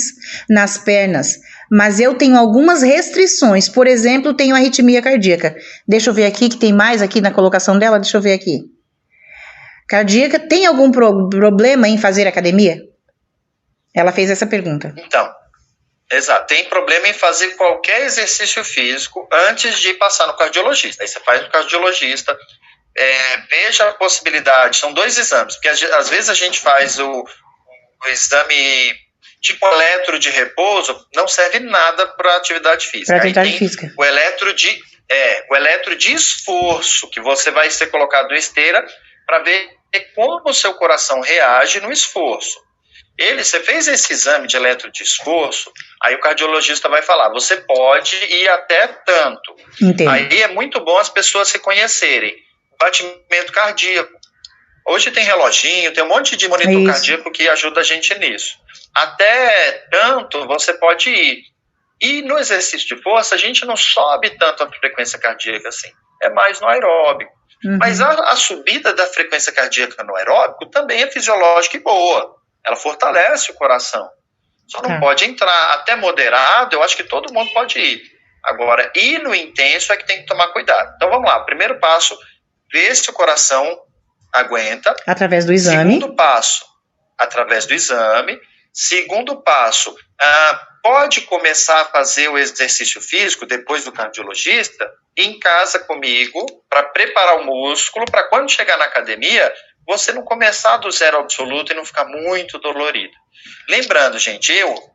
nas pernas. Mas eu tenho algumas restrições. Por exemplo, tenho arritmia cardíaca. Deixa eu ver aqui, que tem mais aqui na colocação dela. Deixa eu ver aqui. Cardíaca, tem algum problema em fazer academia? Ela fez essa pergunta. Então, exato. Tem problema em fazer qualquer exercício físico antes de passar no cardiologista. Aí você faz no cardiologista, veja a possibilidade. São 2 exames, porque às vezes a gente faz o exame tipo eletro de repouso, não serve nada para atividade física. Para atividade física. O eletro de esforço, que você vai ser colocado na esteira para ver como o seu coração reage no esforço. Você fez esse exame de eletro de esforço, aí o cardiologista vai falar, você pode ir até tanto. Entendi. Aí é muito bom as pessoas se conhecerem. Batimento cardíaco. Hoje tem reloginho, tem um monte de monitor cardíaco que ajuda a gente nisso. Até tanto você pode ir. E no exercício de força, a gente não sobe tanto a frequência cardíaca assim. É mais no aeróbico. Uhum. Mas a subida da frequência cardíaca no aeróbico também é fisiológica e boa. ela fortalece o coração. Só não pode entrar até moderado, eu acho que todo mundo pode ir. Agora, ir no intenso é que tem que tomar cuidado. Então vamos lá, primeiro passo, ver se o coração aguenta. Através do exame. Segundo passo, através do exame. Segundo passo, pode começar a fazer o exercício físico depois do cardiologista em casa comigo, para preparar o músculo, para quando chegar na academia, você não começar do zero absoluto e não ficar muito dolorido. Lembrando, gente,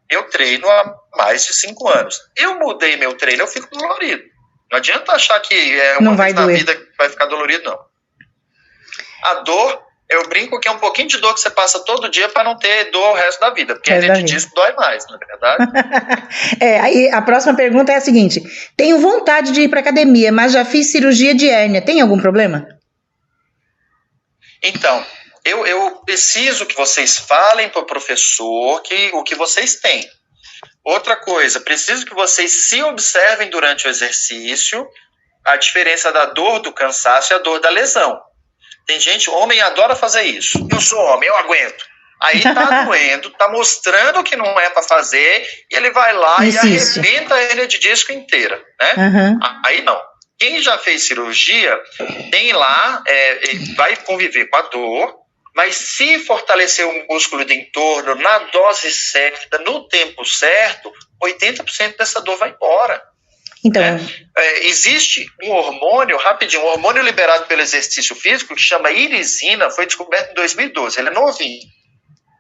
eu treino há mais de 5 anos. Eu mudei meu treino, eu fico dolorido. Não adianta achar que é uma vez na vida que vai ficar dolorido, não. A dor, eu brinco que é um pouquinho de dor que você passa todo dia para não ter dor o resto da vida, porque a gente diz que dói mais, não é verdade? Aí a próxima pergunta é a seguinte: tenho vontade de ir para academia, mas já fiz cirurgia de hérnia, tem algum problema? Então, eu preciso que vocês falem para o professor o que vocês têm. Outra coisa, preciso que vocês se observem durante o exercício a diferença da dor do cansaço e a dor da lesão. Tem gente, homem adora fazer isso. Eu sou homem, eu aguento. Aí tá doendo, tá mostrando que não é para fazer, e ele vai lá e arrebenta a hernia de disco inteira, né? Uhum. Aí não. Quem já fez cirurgia, tem lá, vai conviver com a dor, mas se fortalecer o músculo de entorno na dose certa, no tempo certo, 80% dessa dor vai embora. Então, existe um hormônio, rapidinho, um hormônio liberado pelo exercício físico que chama irisina, foi descoberto em 2012, ele é novinho.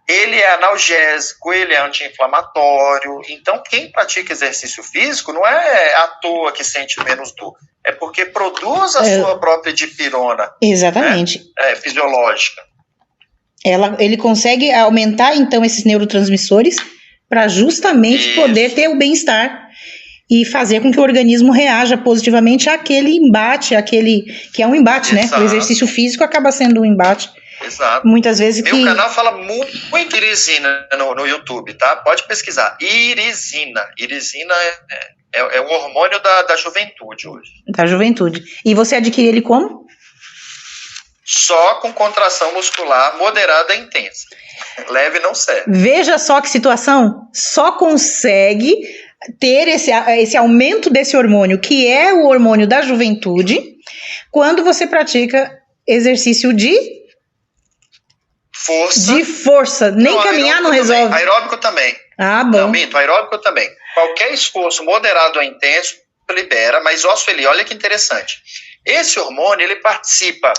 Ele é analgésico, ele é anti-inflamatório. Então, quem pratica exercício físico não é à toa que sente menos dor. É porque produz a sua própria dipirona. Exatamente. Né? Fisiológica. Ele consegue aumentar, então, esses neurotransmissores para justamente poder ter o bem-estar e fazer com que o organismo reaja positivamente àquele embate, que é um embate, né? O exercício físico acaba sendo um embate. Exato. Muitas vezes Meu canal fala muito irisina no YouTube, tá? Pode pesquisar. Irisina. Irisina é um hormônio da juventude hoje. Da juventude. E você adquire ele como? Só com contração muscular moderada e intensa. Leve não serve. Veja só que situação. Só consegue ter esse aumento desse hormônio, que é o hormônio da juventude, quando você pratica exercício de força. Nem não, caminhar não resolve. Também. Aeróbico também. Ah, bom. Não, minto, aeróbico também. Qualquer esforço moderado ou intenso libera, mas olha que interessante. Esse hormônio, ele participa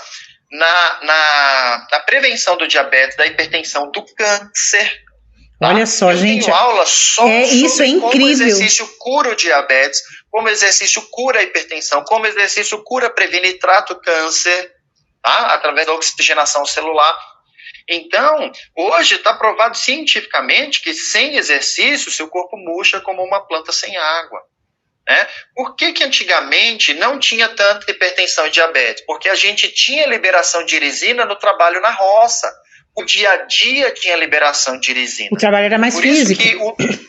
na prevenção do diabetes, da hipertensão, do câncer. Olha só, gente. Eu tenho aula só isso é incrível. Como exercício cura o diabetes, como exercício cura a hipertensão, como exercício cura, previne e trata o câncer, tá? Através da oxigenação celular. Então, hoje está provado cientificamente que sem exercício, seu corpo murcha como uma planta sem água. Né? Por que antigamente não tinha tanta hipertensão e diabetes? Porque a gente tinha liberação de irisina no trabalho na roça. O dia a dia tinha liberação de irisina. O trabalho era mais físico. Por isso que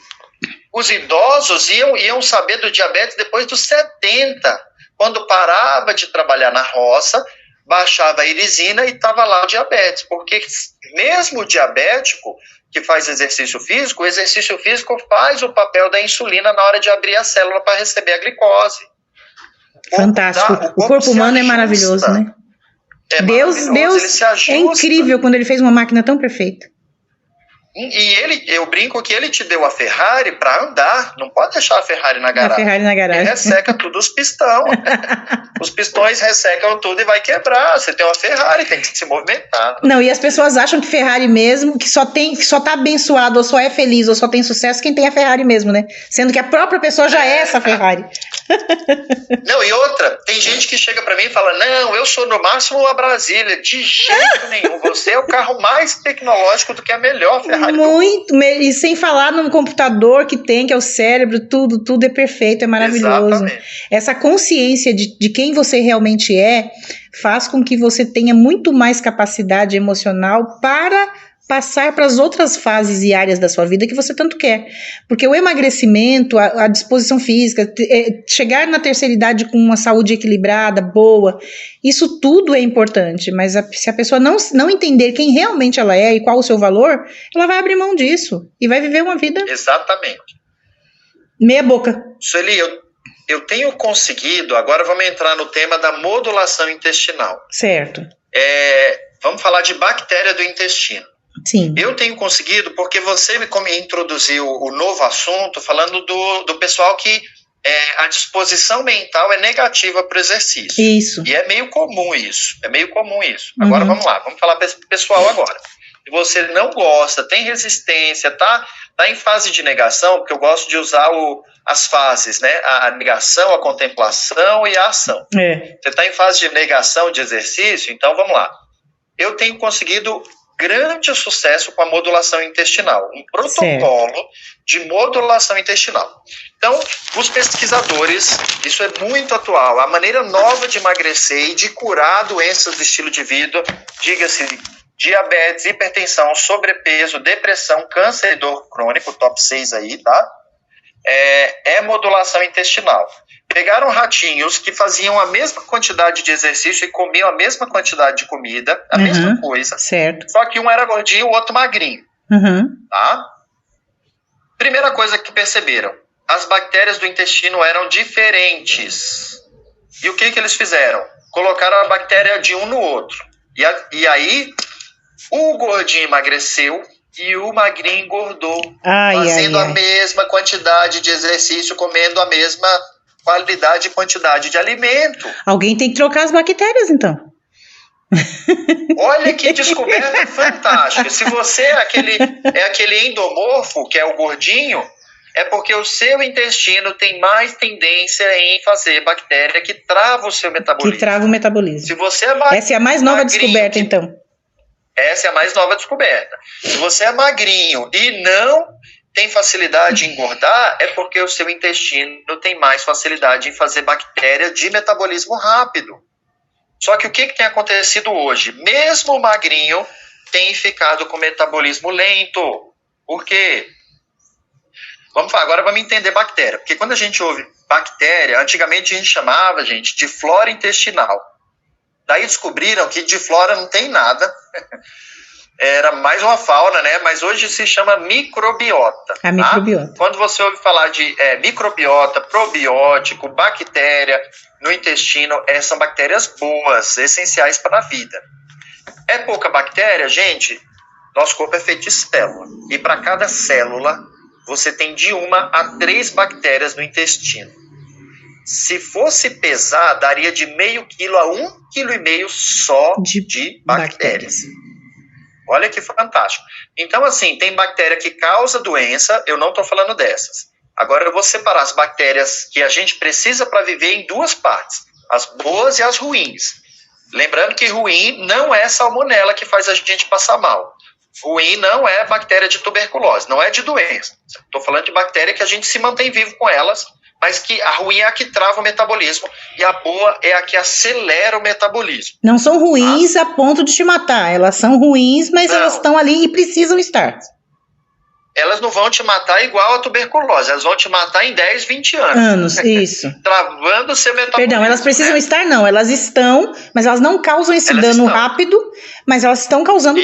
os idosos iam saber do diabetes depois dos 70, quando parava de trabalhar na roça, baixava a irisina e estava lá o diabetes. Porque mesmo o diabético que faz exercício físico, o exercício físico faz o papel da insulina na hora de abrir a célula para receber a glicose. Fantástico. O corpo humano é maravilhoso, né? Deus é incrível quando ele fez uma máquina tão perfeita. E eu brinco que ele te deu a Ferrari para andar, não pode deixar a Ferrari na garagem. Ele resseca tudo os pistões. Os pistões ressecam tudo e vai quebrar. Você tem uma Ferrari, tem que se movimentar. Não, e as pessoas acham que Ferrari mesmo, que só tá abençoado, ou só é feliz, ou só tem sucesso quem tem a Ferrari mesmo, né? Sendo que a própria pessoa já é essa Ferrari. Não, e outra, tem gente que chega para mim e fala, não, eu sou no máximo a Brasília. De jeito nenhum, você é o carro mais tecnológico do que a melhor Ferrari. Muito, e sem falar no computador que é o cérebro, tudo é perfeito, é maravilhoso. Exatamente. Essa consciência de quem você realmente é faz com que você tenha muito mais capacidade emocional para passar para as outras fases e áreas da sua vida que você tanto quer. Porque o emagrecimento, a disposição física, chegar na terceira idade com uma saúde equilibrada, boa, isso tudo é importante, mas se a pessoa não entender quem realmente ela é e qual o seu valor, ela vai abrir mão disso e vai viver uma vida... Exatamente. Meia boca. Sueli, eu tenho conseguido, agora vamos entrar no tema da modulação intestinal. Certo. Vamos falar de bactéria do intestino. Sim. Eu tenho conseguido, porque você me introduziu o novo assunto, falando do pessoal que a disposição mental é negativa para o exercício. Isso. E é meio comum isso. Agora vamos lá, vamos falar para esse pessoal agora. Se você não gosta, tem resistência, tá em fase de negação, porque eu gosto de usar as fases, né? A negação, a contemplação e a ação. Você está em fase de negação de exercício, então vamos lá. Eu tenho conseguido grande sucesso com a modulação intestinal, um protocolo de modulação intestinal. Então, os pesquisadores, isso é muito atual, a maneira nova de emagrecer e de curar doenças do estilo de vida, diga-se diabetes, hipertensão, sobrepeso, depressão, câncer e dor crônico, top 6 aí, tá? É modulação intestinal. Pegaram ratinhos que faziam a mesma quantidade de exercício e comiam a mesma quantidade de comida, a mesma coisa. Certo. Só que um era gordinho e o outro magrinho. Tá? Primeira coisa que perceberam, as bactérias do intestino eram diferentes. E o que eles fizeram? Colocaram a bactéria de um no outro. E aí, o gordinho emagreceu e o magrinho engordou. Fazendo a mesma quantidade de exercício, comendo a mesma qualidade e quantidade de alimento. Alguém tem que trocar as bactérias, então. Olha que descoberta fantástica. Se você é aquele endomorfo, que é o gordinho, é porque o seu intestino tem mais tendência em fazer bactéria que trava o seu metabolismo. Que trava o metabolismo. Se você essa é a mais nova descoberta, então. Essa é a mais nova descoberta. Se você é magrinho e não tem facilidade em engordar, é porque o seu intestino tem mais facilidade em fazer bactéria de metabolismo rápido. Só que o que tem acontecido hoje? Mesmo o magrinho tem ficado com metabolismo lento. Por quê? Agora vamos entender bactéria. Porque quando a gente ouve bactéria, antigamente a gente chamava, de flora intestinal. Daí descobriram que de flora não tem nada. Era mais uma fauna, né? Mas hoje se chama microbiota. A microbiota. Quando você ouve falar de microbiota, probiótico, bactéria no intestino, são bactérias boas, essenciais para a vida. É pouca bactéria, gente? Nosso corpo é feito de célula. E para cada célula, você tem de 1 a 3 bactérias no intestino. Se fosse pesar, daria de meio quilo a 1,5 kg só de bactérias. Olha que fantástico. Então, assim, tem bactéria que causa doença, eu não estou falando dessas. Agora eu vou separar as bactérias que a gente precisa para viver em 2 partes, as boas e as ruins. Lembrando que ruim não é salmonela que faz a gente passar mal. Ruim não é bactéria de tuberculose, não é de doença. Estou falando de bactéria que a gente se mantém vivo com elas, mas que a ruim é a que trava o metabolismo e a boa é a que acelera o metabolismo. Não são ruins a ponto de te matar, elas são ruins, mas elas estão ali e precisam estar. Elas não vão te matar igual a tuberculose, elas vão te matar em 10, 20 anos. Isso. Travando o seu metabolismo. Perdão, elas precisam estar não, elas estão, mas elas não causam esse dano rápido, mas elas estão causando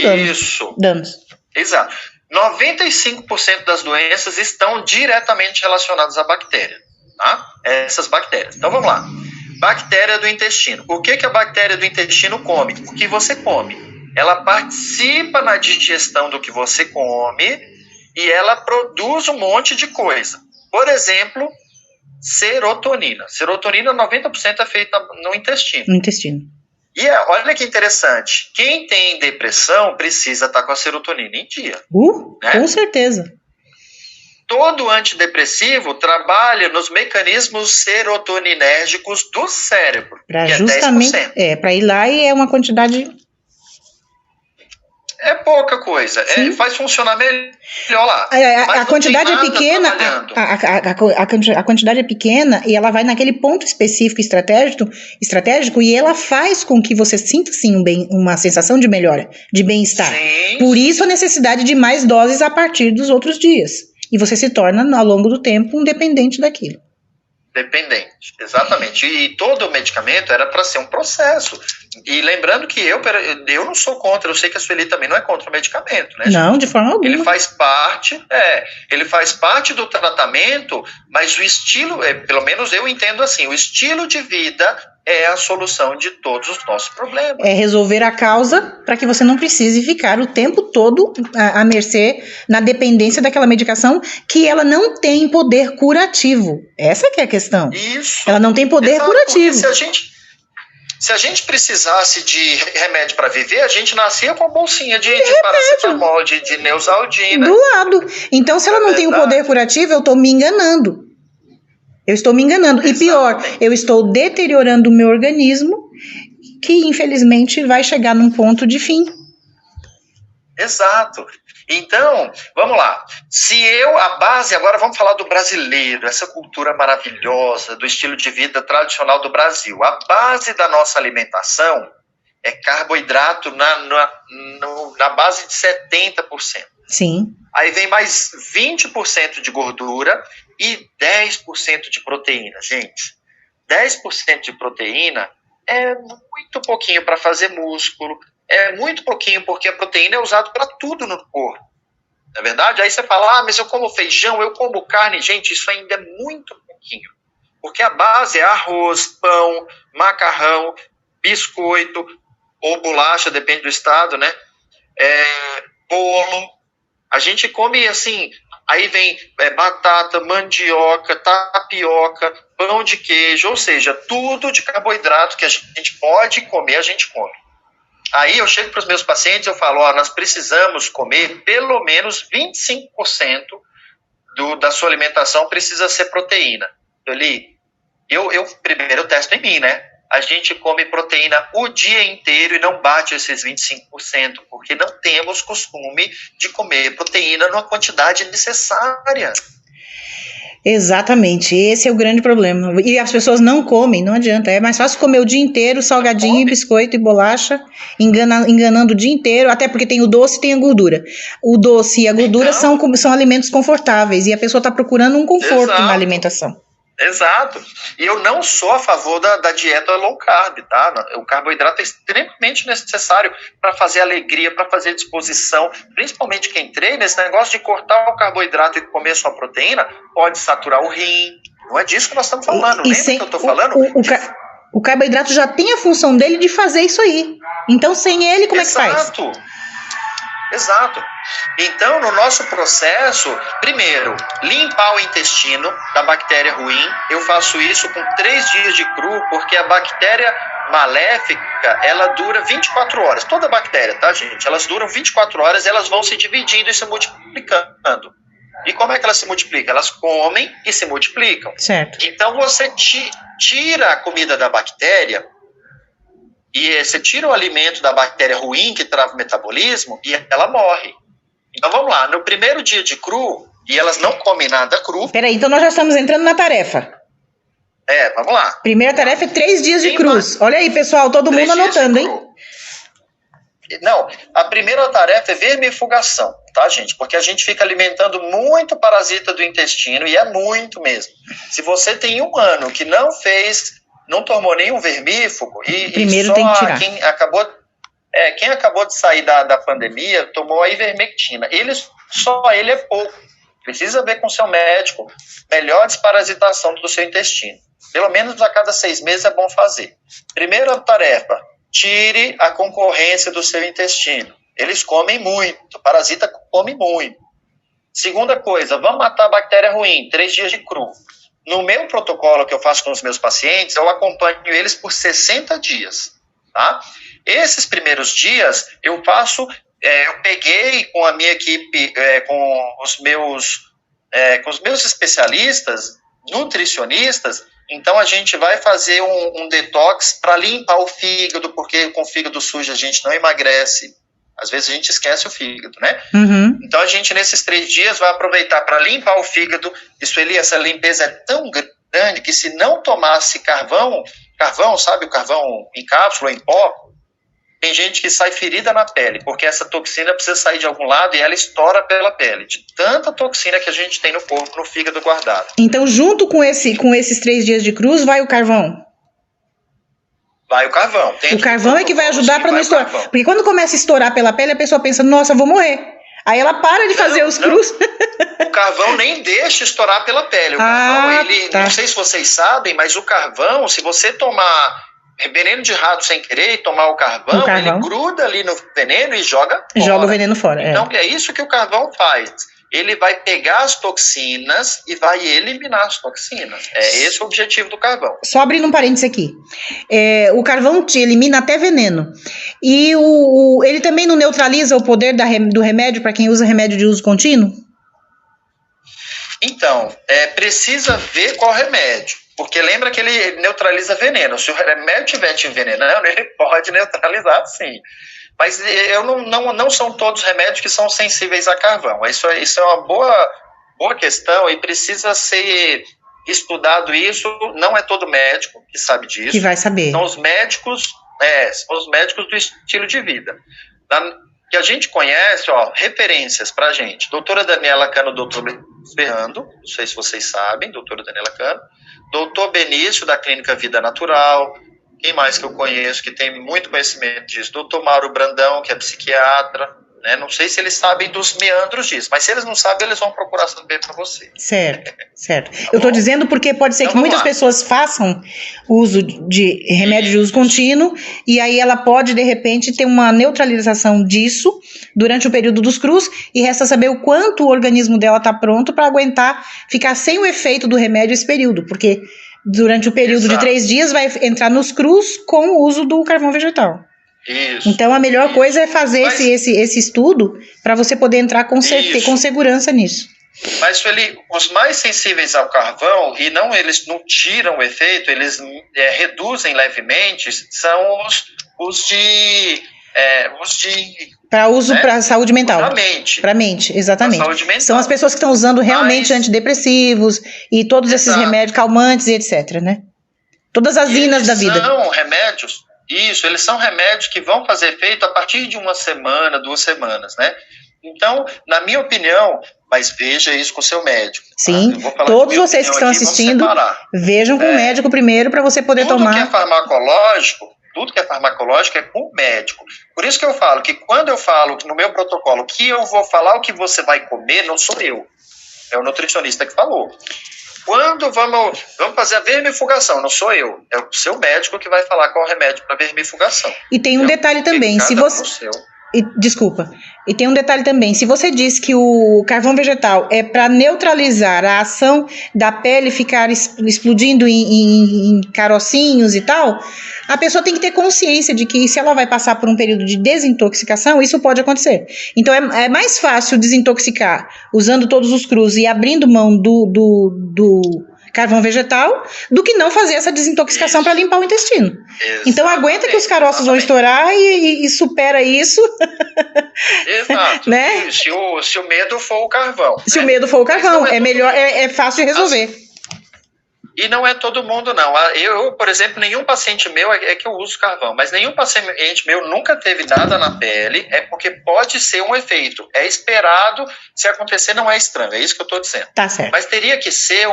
danos. Exato. 95% das doenças estão diretamente relacionadas à bactéria. Tá? Essas bactérias. Então vamos lá. Bactéria do intestino. O que a bactéria do intestino come? O que você come. Ela participa na digestão do que você come e ela produz um monte de coisa. Por exemplo, serotonina. Serotonina, 90% é feita no intestino. No intestino. E olha que interessante. Quem tem depressão precisa estar com a serotonina em dia. Né? Com certeza. Todo antidepressivo trabalha nos mecanismos serotoninérgicos do cérebro, que é 10%. Para ir lá e é uma quantidade... É pouca coisa, faz funcionar melhor lá. A quantidade é pequena, a quantidade é pequena e ela vai naquele ponto específico estratégico e ela faz com que você sinta sim uma sensação de melhora, de bem-estar. Sim. Por isso a necessidade de mais doses a partir dos outros dias. E você se torna, ao longo do tempo, um dependente daquilo. Dependente, exatamente. E todo o medicamento era para ser um processo. E lembrando que eu não sou contra, eu sei que a Sueli também não é contra o medicamento, né? Não, de forma alguma. Ele faz parte do tratamento, mas o estilo, pelo menos eu entendo assim, o estilo de vida é a solução de todos os nossos problemas. É resolver a causa para que você não precise ficar o tempo todo à mercê, na dependência daquela medicação, que ela não tem poder curativo. Essa que é a questão. Isso. Ela não tem poder curativo. Se a gente precisasse de remédio para viver, a gente nascia com a bolsinha de paracetamol, de Neosaldina. Do lado. Então, se ela não tem o poder curativo, eu estou me enganando. Exatamente. E pior, eu estou deteriorando o meu organismo, que infelizmente vai chegar num ponto de fim. Exato. Então, vamos lá. A base, agora vamos falar do brasileiro, essa cultura maravilhosa, do estilo de vida tradicional do Brasil. A base da nossa alimentação é carboidrato na base de 70%. Sim. Aí vem mais 20% de gordura e 10% de proteína. Gente, 10% de proteína é muito pouquinho para fazer músculo, é muito pouquinho porque a proteína é usada para tudo no corpo. Não é verdade? Aí você fala, mas eu como feijão, eu como carne. Gente, isso ainda é muito pouquinho. Porque a base é arroz, pão, macarrão, biscoito ou bolacha, depende do estado, né? Bolo. A gente come assim, aí vem batata, mandioca, tapioca, pão de queijo, ou seja, tudo de carboidrato que a gente pode comer, a gente come. Aí eu chego para os meus pacientes e eu falo, nós precisamos comer pelo menos 25% da sua alimentação precisa ser proteína. Eu primeiro testo em mim, né? A gente come proteína o dia inteiro e não bate esses 25%, porque não temos costume de comer proteína numa quantidade necessária. Exatamente, esse é o grande problema. E as pessoas não comem, não adianta. É mais fácil comer o dia inteiro salgadinho, biscoito e bolacha, enganando o dia inteiro, até porque tem o doce e tem a gordura. O doce e a gordura são alimentos confortáveis e a pessoa está procurando um conforto na alimentação. Exato. E eu não sou a favor da dieta low carb, tá? O carboidrato é extremamente necessário para fazer alegria, para fazer disposição. Principalmente quem treina, esse negócio de cortar o carboidrato e comer só proteína pode saturar o rim. Não é disso que nós estamos falando. Lembra que eu estou falando? O carboidrato já tem a função dele de fazer isso aí. Então, sem ele, como é que faz? Exato. Então, no nosso processo, primeiro, limpar o intestino da bactéria ruim. Eu faço isso com 3 dias de cru, porque a bactéria maléfica, ela dura 24 horas. Toda bactéria, tá, gente? Elas duram 24 horas e elas vão se dividindo e se multiplicando. E como é que elas se multiplicam? Elas comem e se multiplicam. Certo. Então, você tira a comida da bactéria e você tira o alimento da bactéria ruim que trava o metabolismo e ela morre. Então vamos lá, no primeiro dia de cru, e elas não comem nada cru. Peraí, então nós já estamos entrando na tarefa. Vamos lá. Primeira tarefa é 3 dias de cruz. Olha aí, pessoal, todo mundo anotando, hein? Não, a primeira tarefa é vermifugação, tá, gente? Porque a gente fica alimentando muito parasita do intestino, e é muito mesmo. Se você tem 1 ano que não tomou nenhum vermífugo, primeiro só tem que tirar. Quem acabou de sair da pandemia tomou a ivermectina. Ele é pouco. Precisa ver com seu médico melhor desparasitação do seu intestino. Pelo menos a cada 6 meses é bom fazer. Primeira tarefa, tire a concorrência do seu intestino. Eles comem muito, o parasita come muito. Segunda coisa, vamos matar a bactéria ruim, 3 dias de cru. No meu protocolo que eu faço com os meus pacientes, eu acompanho eles por 60 dias, tá? Esses primeiros dias, eu peguei com a minha equipe, com os meus especialistas, nutricionistas, então a gente vai fazer um detox para limpar o fígado, porque com o fígado sujo a gente não emagrece. Às vezes a gente esquece o fígado, né? Uhum. Então a gente nesses 3 dias vai aproveitar para limpar o fígado. Sueli, essa limpeza é tão grande que se não tomasse carvão, sabe, o carvão em cápsula, em pó, tem gente que sai ferida na pele, porque essa toxina precisa sair de algum lado e ela estoura pela pele, de tanta toxina que a gente tem no corpo, no fígado guardado. Então, junto com esses 3 dias de cruz, vai o carvão? Vai o carvão. O carvão é que vai ajudar para não estourar. Porque quando começa a estourar pela pele, a pessoa pensa, nossa, eu vou morrer. Aí ela para de fazer os cruz. O carvão nem deixa estourar pela pele. O carvão, não sei se vocês sabem, mas o carvão, se você tomar veneno de rato sem querer e tomar o carvão, ele gruda ali no veneno e joga fora. Joga o veneno fora. Então é isso que o carvão faz. Ele vai pegar as toxinas e vai eliminar as toxinas. É esse o objetivo do carvão. Só abrindo um parênteses aqui. O carvão te elimina até veneno. E ele também não neutraliza o poder do remédio para quem usa remédio de uso contínuo? Então, precisa ver qual remédio. Porque lembra que ele neutraliza veneno. Se o remédio estiver te envenenando, ele pode neutralizar, sim. Mas não são todos remédios que são sensíveis a carvão. Isso é uma boa questão e precisa ser estudado isso. Não é todo médico que sabe disso. Que vai saber. São os médicos do estilo de vida. Que a gente conhece, referências pra gente. Doutora Daniela Cano, doutor Ferrando, não sei se vocês sabem, doutora Daniela Cano. Doutor Benício, da Clínica Vida Natural. Quem mais que eu conheço que tem muito conhecimento disso? Doutor Mauro Brandão, que é psiquiatra. Né? Não sei se eles sabem dos meandros disso, mas se eles não sabem, eles vão procurar saber para você. Certo. Eu estou dizendo porque pode ser que muitas pessoas façam uso de remédio de uso contínuo e aí ela pode, de repente, ter uma neutralização disso durante o período dos cruz e resta saber o quanto o organismo dela está pronto para aguentar ficar sem o efeito do remédio esse período, porque durante o período de 3 dias vai entrar nos cruz com o uso do carvão vegetal. Isso. Então a melhor coisa é fazer esse estudo para você poder entrar com segurança nisso. Mas, Sueli, os mais sensíveis ao carvão, e eles não tiram o efeito, eles reduzem levemente, são os de para uso para saúde mental. Para mente, exatamente. São as pessoas que estão usando realmente antidepressivos e todos esses remédios calmantes e etc, né? Todas as inas da vida. São remédios. Isso, eles são remédios que vão fazer efeito a partir de 1 semana, 2 semanas, né? Então, na minha opinião, mas veja isso com o seu médico. Sim, todos vocês que estão assistindo, vejam com o médico primeiro para você poder tomar. Tudo que é farmacológico é com o médico. Por isso que eu falo que quando eu falo no meu protocolo que eu vou falar o que você vai comer, não sou eu. É o nutricionista que falou. Quando vamos fazer a vermifugação, não sou eu, é o seu médico que vai falar qual remédio para vermifugação. E tem um detalhe também, se tem um detalhe também, se você diz que o carvão vegetal é para neutralizar a ação da pele ficar explodindo em carocinhos e tal, a pessoa tem que ter consciência de que se ela vai passar por um período de desintoxicação, isso pode acontecer. Então é mais fácil desintoxicar usando todos os crus e abrindo mão do carvão vegetal do que não fazer essa desintoxicação para limpar o intestino. Exatamente. Então aguenta que os caroços vão estourar e supera isso. Exato. Né? Se o medo for o carvão. Se o medo for o carvão, é melhor, é fácil de resolver. E não é todo mundo, não. Eu, por exemplo, nenhum paciente meu é que eu uso carvão, mas nenhum paciente meu nunca teve nada na pele, é porque pode ser um efeito. É esperado, se acontecer não é estranho, é isso que eu estou dizendo. Tá certo. Mas teria que ser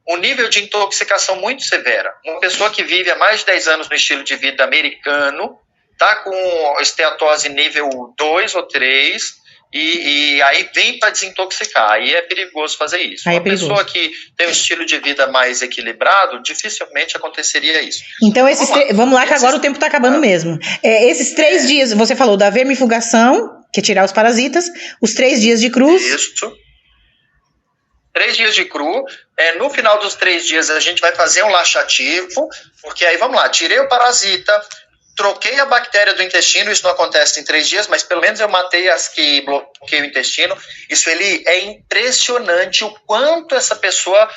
um nível de intoxicação muito severa. Uma pessoa que vive há mais de 10 anos no estilo de vida americano, está com esteatose nível 2 ou 3, e aí vem para desintoxicar. Aí é perigoso fazer isso. Uma pessoa que tem um estilo de vida mais equilibrado, dificilmente aconteceria isso. Então, vamos lá que agora o tempo está acabando mesmo. Esses 3 dias, você falou da vermifugação, que é tirar os parasitas, os 3 dias de cruz. Isso. 3 dias de cru, no final dos 3 dias a gente vai fazer um laxativo, porque aí vamos lá, tirei o parasita, troquei a bactéria do intestino, isso não acontece em 3 dias, mas pelo menos eu matei as que bloqueiam o intestino. Isso é impressionante o quanto essa pessoa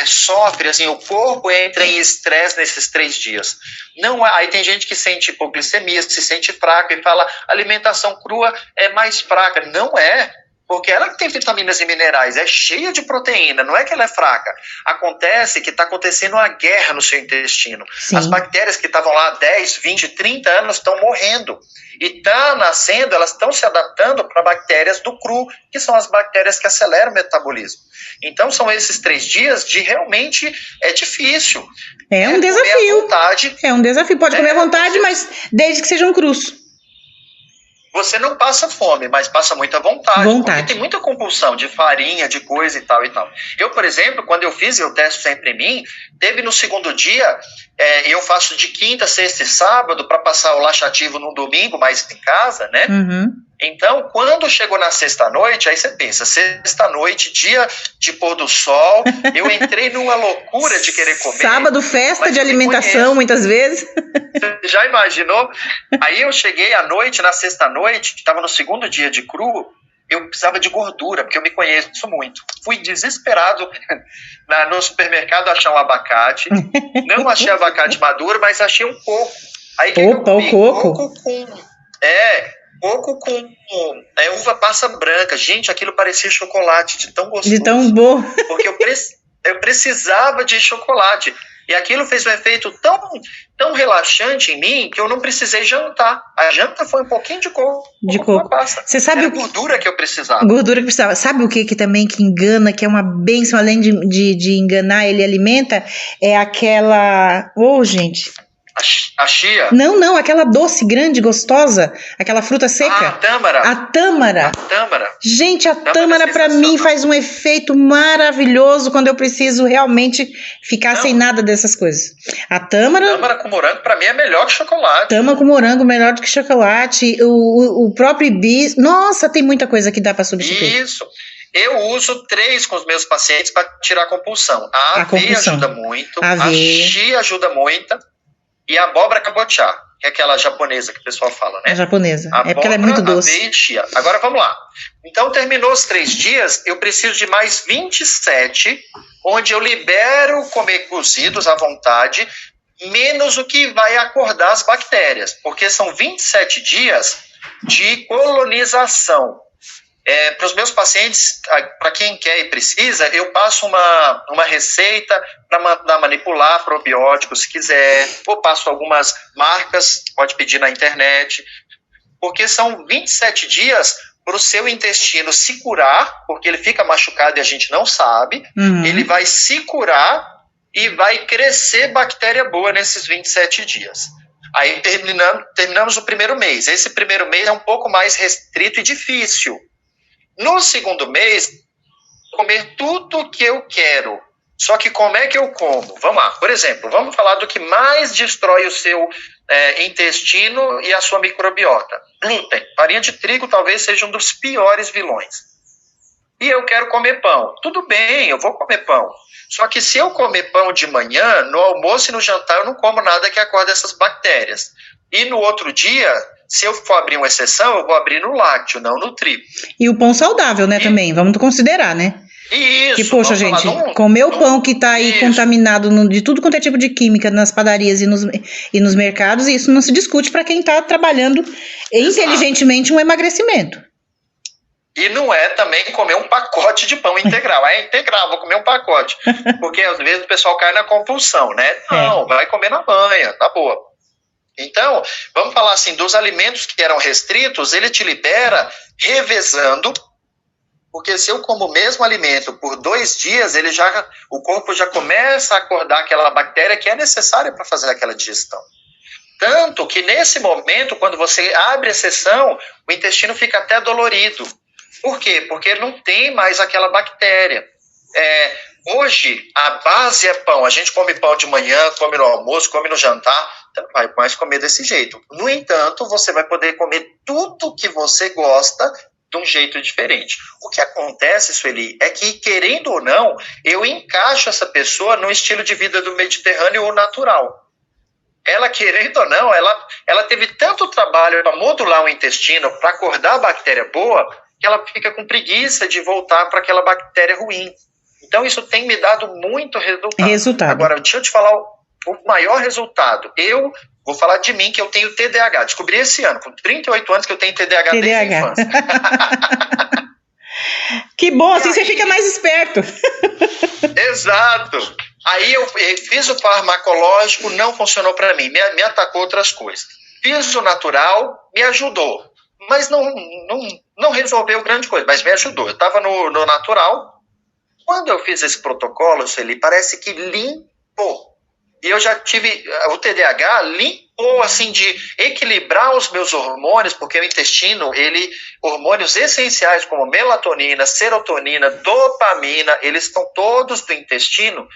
sofre, assim, o corpo entra em estresse nesses 3 dias. Não, aí tem gente que sente hipoglicemia, se sente fraco e fala, alimentação crua é mais fraca. Não é. Porque ela que tem vitaminas e minerais, é cheia de proteína, não é que ela é fraca. Acontece que está acontecendo uma guerra no seu intestino. Sim. As bactérias que estavam lá há 10, 20, 30 anos estão morrendo. E está nascendo, elas estão se adaptando para bactérias do cru, que são as bactérias que aceleram o metabolismo. Então são esses 3 dias de realmente é difícil. É um desafio. É um desafio, pode comer à vontade, mas desde que sejam crus. Você não passa fome, mas passa muita vontade. Porque tem muita compulsão de farinha, de coisa e tal e tal. Eu, por exemplo, quando eu fiz, eu testo sempre em mim, teve no segundo dia, eu faço de quinta, sexta e sábado para passar o laxativo no domingo, mais em casa, né? Uhum. Então, quando chegou na sexta-noite, aí você pensa, sexta-noite, dia de pôr do sol, eu entrei numa loucura de querer comer. Sábado, festa de alimentação, muitas vezes. Você já imaginou? Aí eu cheguei à noite, na sexta-noite, que estava no segundo dia de cru, eu precisava de gordura, porque eu me conheço muito. Fui desesperado no supermercado achar um abacate. Não achei abacate maduro, mas achei um coco. Aí o coco? Coco com uva passa branca. Gente, aquilo parecia chocolate, de tão gostoso. De tão bom. Porque eu precisava de chocolate. E aquilo fez um efeito tão relaxante em mim que eu não precisei jantar. A janta foi um pouquinho de coco. Você sabe a gordura que eu precisava. Gordura que precisava. Sabe o que também que engana, que é uma bênção, além de enganar, ele alimenta? É aquela... gente... A chia? Não, aquela doce grande, gostosa, aquela fruta seca. A tâmara. A tâmara. Gente, a tâmara pra mim faz um efeito maravilhoso quando eu preciso realmente ficar sem nada dessas coisas. A tâmara com morango pra mim é melhor que chocolate. Tâmara com morango melhor do que chocolate. O próprio ibis. Nossa, tem muita coisa que dá pra substituir. Isso. Eu uso 3 com os meus pacientes pra tirar a compulsão. A aveia ajuda muito. A chia ajuda muito. E a abóbora cabotiá, que é aquela japonesa que o pessoal fala, né? A japonesa, porque ela é muito doce. Aveia e chia. Agora vamos lá. Então terminou os 3 dias, eu preciso de mais 27, onde eu libero comer cozidos à vontade, menos o que vai acordar as bactérias, porque são 27 dias de colonização. Para os meus pacientes, para quem quer e precisa, eu passo uma receita para mandar manipular probióticos, se quiser, ou passo algumas marcas, pode pedir na internet, porque são 27 dias para o seu intestino se curar, porque ele fica machucado e a gente não sabe, ele vai se curar e vai crescer bactéria boa nesses 27 dias. Aí terminamos o primeiro mês. Esse primeiro mês é um pouco mais restrito e difícil. No segundo mês, comer tudo o que eu quero. Só que como é que eu como? Vamos lá, por exemplo, vamos falar do que mais destrói o seu intestino e a sua microbiota. Glúten. Farinha de trigo talvez seja um dos piores vilões. E eu quero comer pão. Tudo bem, eu vou comer pão. Só que se eu comer pão de manhã, no almoço e no jantar eu não como nada que acorde essas bactérias. E no outro dia, se eu for abrir uma exceção, eu vou abrir no lácteo, não no trigo. E o pão saudável, né, também, vamos considerar, né? Isso. Que, poxa, gente, comer o pão que tá aí contaminado de tudo quanto é tipo de química nas padarias e nos mercados, isso não se discute para quem tá trabalhando inteligentemente um emagrecimento. E não é também comer um pacote de pão integral. É integral, vou comer um pacote. Porque às vezes o pessoal cai na compulsão, né? Não, vai comer na banha, tá boa. Então, vamos falar assim, dos alimentos que eram restritos, ele te libera revezando, porque se eu como o mesmo alimento por 2 dias, o corpo já começa a acordar aquela bactéria que é necessária para fazer aquela digestão. Tanto que nesse momento, quando você abre a exceção, o intestino fica até dolorido. Por quê? Porque não tem mais aquela bactéria. Hoje, a base é pão. A gente come pão de manhã, come no almoço, come no jantar, então vai mais comer desse jeito. No entanto, você vai poder comer tudo que você gosta de um jeito diferente. O que acontece, Sueli, é que, querendo ou não, eu encaixo essa pessoa no estilo de vida do Mediterrâneo ou natural. ela, querendo ou não, ela teve tanto trabalho para modular o intestino, para acordar a bactéria boa, que ela fica com preguiça de voltar para aquela bactéria ruim. Então, isso tem me dado muito resultado. Agora, deixa eu te falar o maior resultado. Eu vou falar de mim, que eu tenho TDAH. Descobri esse ano, com 38 anos, que eu tenho TDAH desde a infância. Que bom, assim você fica mais esperto. Exato. Aí eu fiz o farmacológico, não funcionou para mim, me atacou outras coisas. Fiz o natural, me ajudou, mas não resolveu grande coisa, mas me ajudou. Eu estava no natural. Quando eu fiz esse protocolo, Sueli, parece que limpou. E eu já tive o TDAH, limpou, assim, de equilibrar os meus hormônios, porque o intestino, hormônios essenciais como melatonina, serotonina, dopamina, eles estão todos do intestino.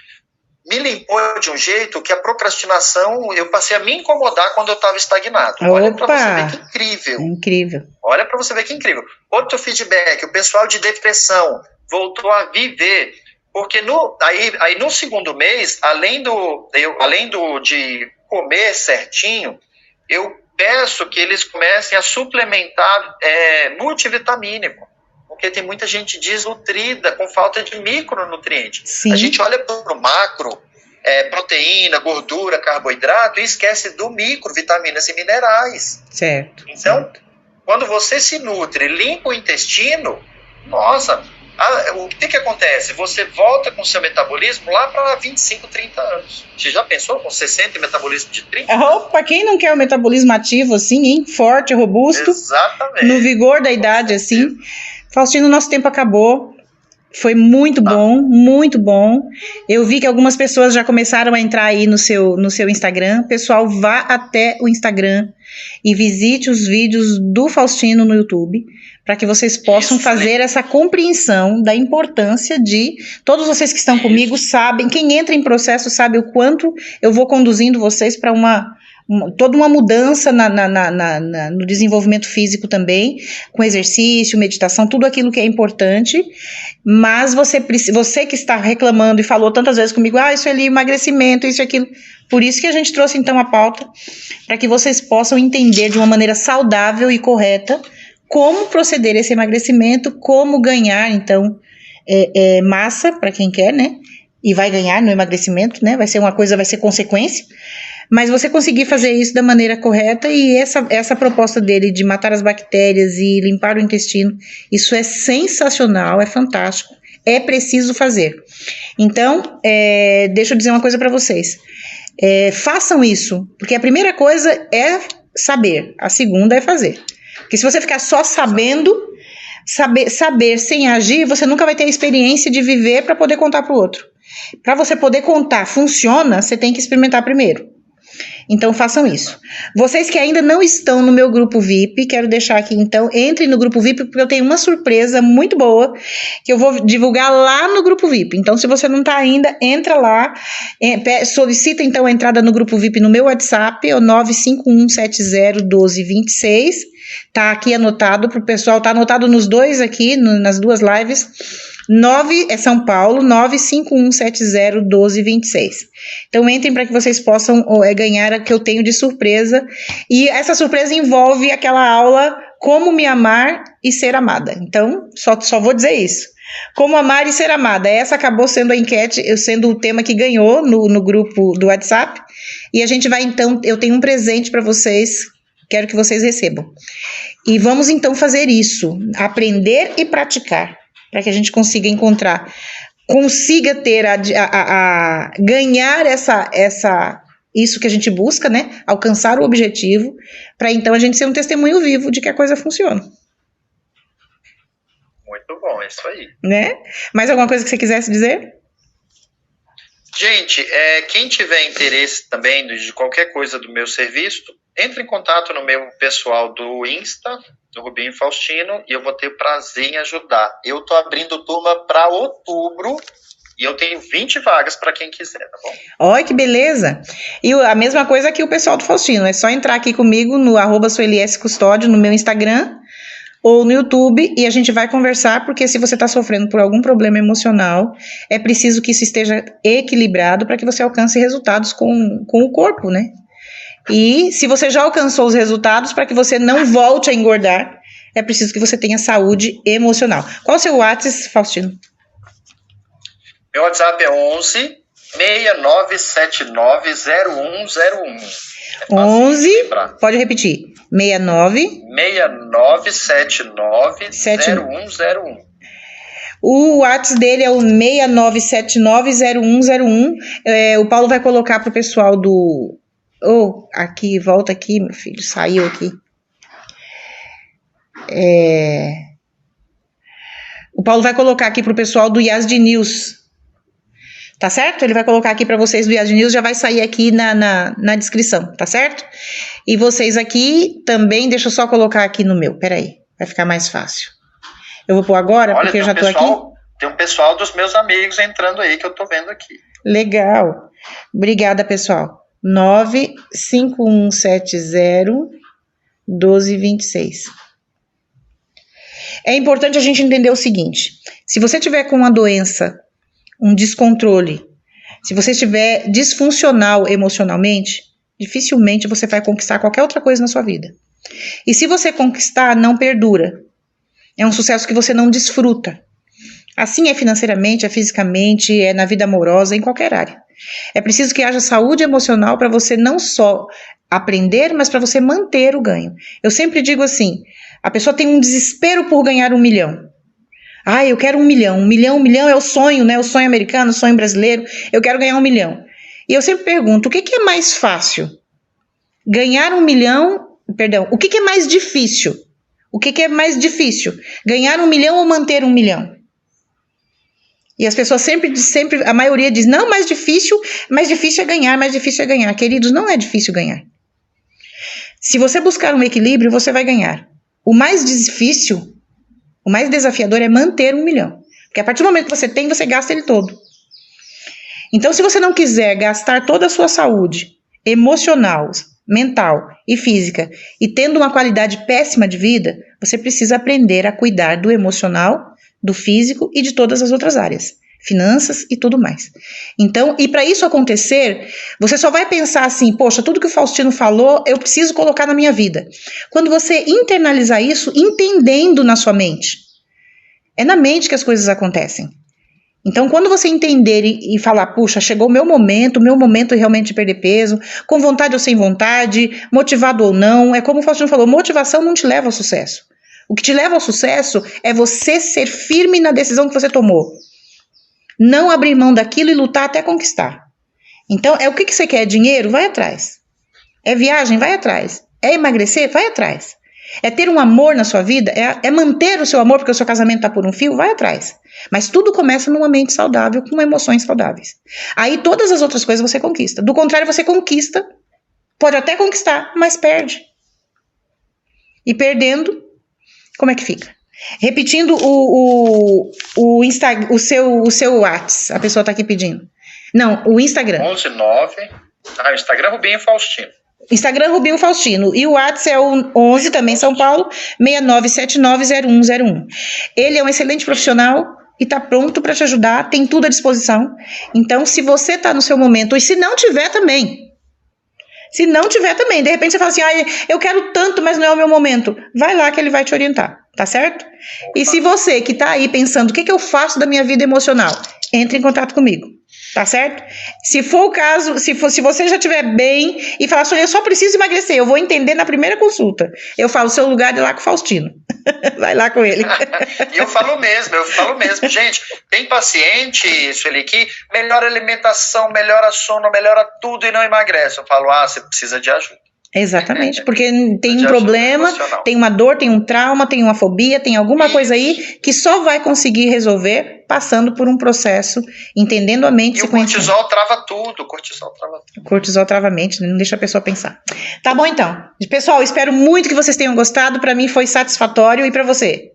Me limpou de um jeito que a procrastinação, eu passei a me incomodar quando eu estava estagnado. Olha para você ver que incrível. Incrível. Olha para você ver que incrível. Outro feedback, o pessoal de depressão voltou a viver. Porque aí no segundo mês, além de comer certinho, eu peço que eles comecem a suplementar multivitamínico. Porque tem muita gente desnutrida, com falta de micronutrientes. Sim. A gente olha para o macro, proteína, gordura, carboidrato, e esquece do micro, vitaminas e minerais. Certo. Então, quando você se nutre, limpa o intestino, nossa, o que acontece? Você volta com o seu metabolismo lá para 25, 30 anos. Você já pensou com 60 e metabolismo de 30? Opa, quem não quer o metabolismo ativo assim, hein? Forte, robusto. Exatamente. No vigor da idade, assim. Faustino, nosso tempo acabou. Foi muito bom, muito bom. Eu vi que algumas pessoas já começaram a entrar aí no seu Instagram. Pessoal, vá até o Instagram e visite os vídeos do Faustino no YouTube, para que vocês possam fazer essa compreensão da importância de... Todos vocês que estão comigo sabem, quem entra em processo sabe o quanto eu vou conduzindo vocês para toda uma mudança no desenvolvimento físico também, com exercício, meditação, tudo aquilo que é importante, mas você que está reclamando e falou tantas vezes comigo, isso ali, emagrecimento, isso e aquilo, por isso que a gente trouxe então a pauta, para que vocês possam entender de uma maneira saudável e correta como proceder esse emagrecimento, como ganhar então massa, para quem quer, né, e vai ganhar no emagrecimento, né, vai ser consequência. Mas você conseguir fazer isso da maneira correta, e essa proposta dele de matar as bactérias e limpar o intestino, isso é sensacional, é fantástico, é preciso fazer. Então, deixa eu dizer uma coisa para vocês, façam isso, porque a primeira coisa é saber, a segunda é fazer. Porque se você ficar só sabendo, saber sem agir, você nunca vai ter a experiência de viver para poder contar para o outro. Para você poder contar, funciona, você tem que experimentar primeiro. Então façam isso. Vocês que ainda não estão no meu grupo VIP, quero deixar aqui então, entrem no grupo VIP, porque eu tenho uma surpresa muito boa, que eu vou divulgar lá no grupo VIP. Então se você não está ainda, entra lá, solicita então a entrada no grupo VIP no meu WhatsApp, é o 951701226, tá aqui anotado para o pessoal, tá anotado nos dois aqui, nas duas lives. São Paulo, 951701226. Então entrem para que vocês possam ganhar a que eu tenho de surpresa, e essa surpresa envolve aquela aula Como Me Amar e Ser Amada. Então só vou dizer isso, como amar e ser amada. Essa acabou sendo a enquete, sendo o tema que ganhou no grupo do WhatsApp, e a gente vai então, eu tenho um presente para vocês, quero que vocês recebam, e vamos então fazer isso, aprender e praticar, para que a gente consiga ter ganhar isso que a gente busca, né? Alcançar o objetivo, para então a gente ser um testemunho vivo de que a coisa funciona. Muito bom, é isso aí. Né? Mais alguma coisa que você quisesse dizer? Gente, quem tiver interesse também de qualquer coisa do meu serviço, entre em contato no meu pessoal do Insta, do Rubinho Faustino, e eu vou ter prazer em ajudar. Eu estou abrindo turma para outubro, e eu tenho 20 vagas para quem quiser, tá bom? Olha que beleza! E a mesma coisa que o pessoal do Faustino, é só entrar aqui comigo no @sueliescustódio, no meu Instagram, ou no YouTube, e a gente vai conversar, porque se você está sofrendo por algum problema emocional, é preciso que isso esteja equilibrado para que você alcance resultados com o corpo, né? E se você já alcançou os resultados, para que você não volte a engordar, é preciso que você tenha saúde emocional. Qual o seu WhatsApp, Faustino? Meu WhatsApp é 11 69790101. 11, pode repetir, 69790101. O WhatsApp dele é o 69790101. O Paulo vai colocar para o pessoal do... aqui, volta aqui, meu filho, saiu aqui. O Paulo vai colocar aqui para o pessoal do Yazd News. Tá certo? Ele vai colocar aqui para vocês do Yazd News, já vai sair aqui na descrição, tá certo? E vocês aqui também, deixa eu só colocar aqui no meu, peraí, vai ficar mais fácil. Eu vou pôr agora, porque eu já tô aqui. Tem um pessoal dos meus amigos entrando aí que eu tô vendo aqui. Legal. Obrigada, pessoal. 95170-1226. É importante a gente entender o seguinte: se você tiver com uma doença, um descontrole, se você estiver disfuncional emocionalmente, dificilmente você vai conquistar qualquer outra coisa na sua vida. E se você conquistar, não perdura. É um sucesso que você não desfruta. Assim é financeiramente, é fisicamente, é na vida amorosa, em qualquer área. É preciso que haja saúde emocional para você não só aprender, mas para você manter o ganho. Eu sempre digo assim, a pessoa tem um desespero por ganhar 1 milhão. Eu quero 1 milhão. 1 milhão é o sonho, né? O sonho americano, o sonho brasileiro. Eu quero ganhar 1 milhão. E eu sempre pergunto, o que é mais fácil? Ganhar 1 milhão, perdão, o que é mais difícil? O que é mais difícil? Ganhar 1 milhão ou manter 1 milhão? E as pessoas sempre, a maioria diz, não, mais difícil é ganhar, mais difícil é ganhar. Queridos, não é difícil ganhar. Se você buscar um equilíbrio, você vai ganhar. O mais difícil, o mais desafiador é manter 1 milhão. Porque a partir do momento que você tem, você gasta ele todo. Então, se você não quiser gastar toda a sua saúde emocional, mental e física, e tendo uma qualidade péssima de vida, você precisa aprender a cuidar do emocional, do físico e de todas as outras áreas, finanças e tudo mais. Então, e para isso acontecer, você só vai pensar assim, poxa, tudo que o Faustino falou, eu preciso colocar na minha vida. Quando você internalizar isso, entendendo na sua mente, é na mente que as coisas acontecem. Então, quando você entender e falar, puxa, chegou o meu momento realmente de perder peso, com vontade ou sem vontade, motivado ou não, é como o Faustino falou, motivação não te leva ao sucesso. O que te leva ao sucesso é você ser firme na decisão que você tomou. Não abrir mão daquilo e lutar até conquistar. Então, o que você quer? Dinheiro? Vai atrás. É viagem? Vai atrás. É emagrecer? Vai atrás. É ter um amor na sua vida? É manter o seu amor porque o seu casamento está por um fio? Vai atrás. Mas tudo começa numa mente saudável, com emoções saudáveis. Aí todas as outras coisas você conquista. Do contrário, você conquista, pode até conquistar, mas perde. E perdendo, como é que fica? Repetindo o seu WhatsApp, a pessoa está aqui pedindo. Não, o Instagram. 119. O Instagram Rubinho Faustino. Instagram Rubinho Faustino. E o WhatsApp é o 11, também São Paulo, 69790101. Ele é um excelente profissional e está pronto para te ajudar, tem tudo à disposição. Então, se você está no seu momento, e se não tiver também, de repente você fala assim, eu quero tanto, mas não é o meu momento. Vai lá que ele vai te orientar, tá certo? E se você que tá aí pensando, o que eu faço da minha vida emocional? Entre em contato comigo, tá certo? Se for o caso, se você já estiver bem e falar, eu só preciso emagrecer, eu vou entender na primeira consulta. Eu falo, seu lugar é lá com o Faustino. Vai lá com ele. E eu falo mesmo. Gente, tem paciente, Sueli, que melhora a alimentação, melhora sono, melhora tudo e não emagrece. Eu falo, você precisa de ajuda. Exatamente, porque tem um problema, tem uma dor, tem um trauma, tem uma fobia, tem alguma coisa aí que só vai conseguir resolver passando por um processo, entendendo a mente. E o cortisol trava tudo, O cortisol trava a mente, não deixa a pessoa pensar. Tá bom então. Pessoal, espero muito que vocês tenham gostado, para mim foi satisfatório e para você?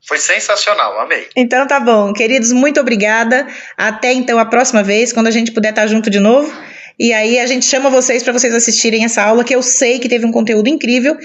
Foi sensacional, amei. Então tá bom, queridos, muito obrigada. Até então a próxima vez, quando a gente puder estar junto de novo. E aí a gente chama vocês para vocês assistirem essa aula, que eu sei que teve um conteúdo incrível.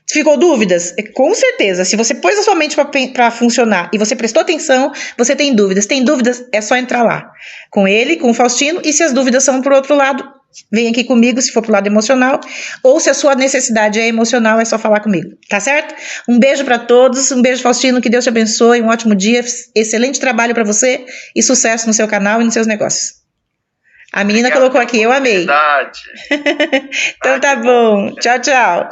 Ficou dúvidas? Com certeza. Se você pôs a sua mente para funcionar e você prestou atenção, você tem dúvidas. Tem dúvidas? É só entrar lá com ele, com o Faustino. E se as dúvidas são por outro lado, vem aqui comigo se for pro lado emocional, ou se a sua necessidade é emocional, é só falar comigo, tá certo? Um beijo para todos, um beijo, Faustino, que Deus te abençoe, um ótimo dia, excelente trabalho para você e sucesso no seu canal e nos seus negócios. A menina colocou aqui, eu amei. Então tá bom, tchau, tchau.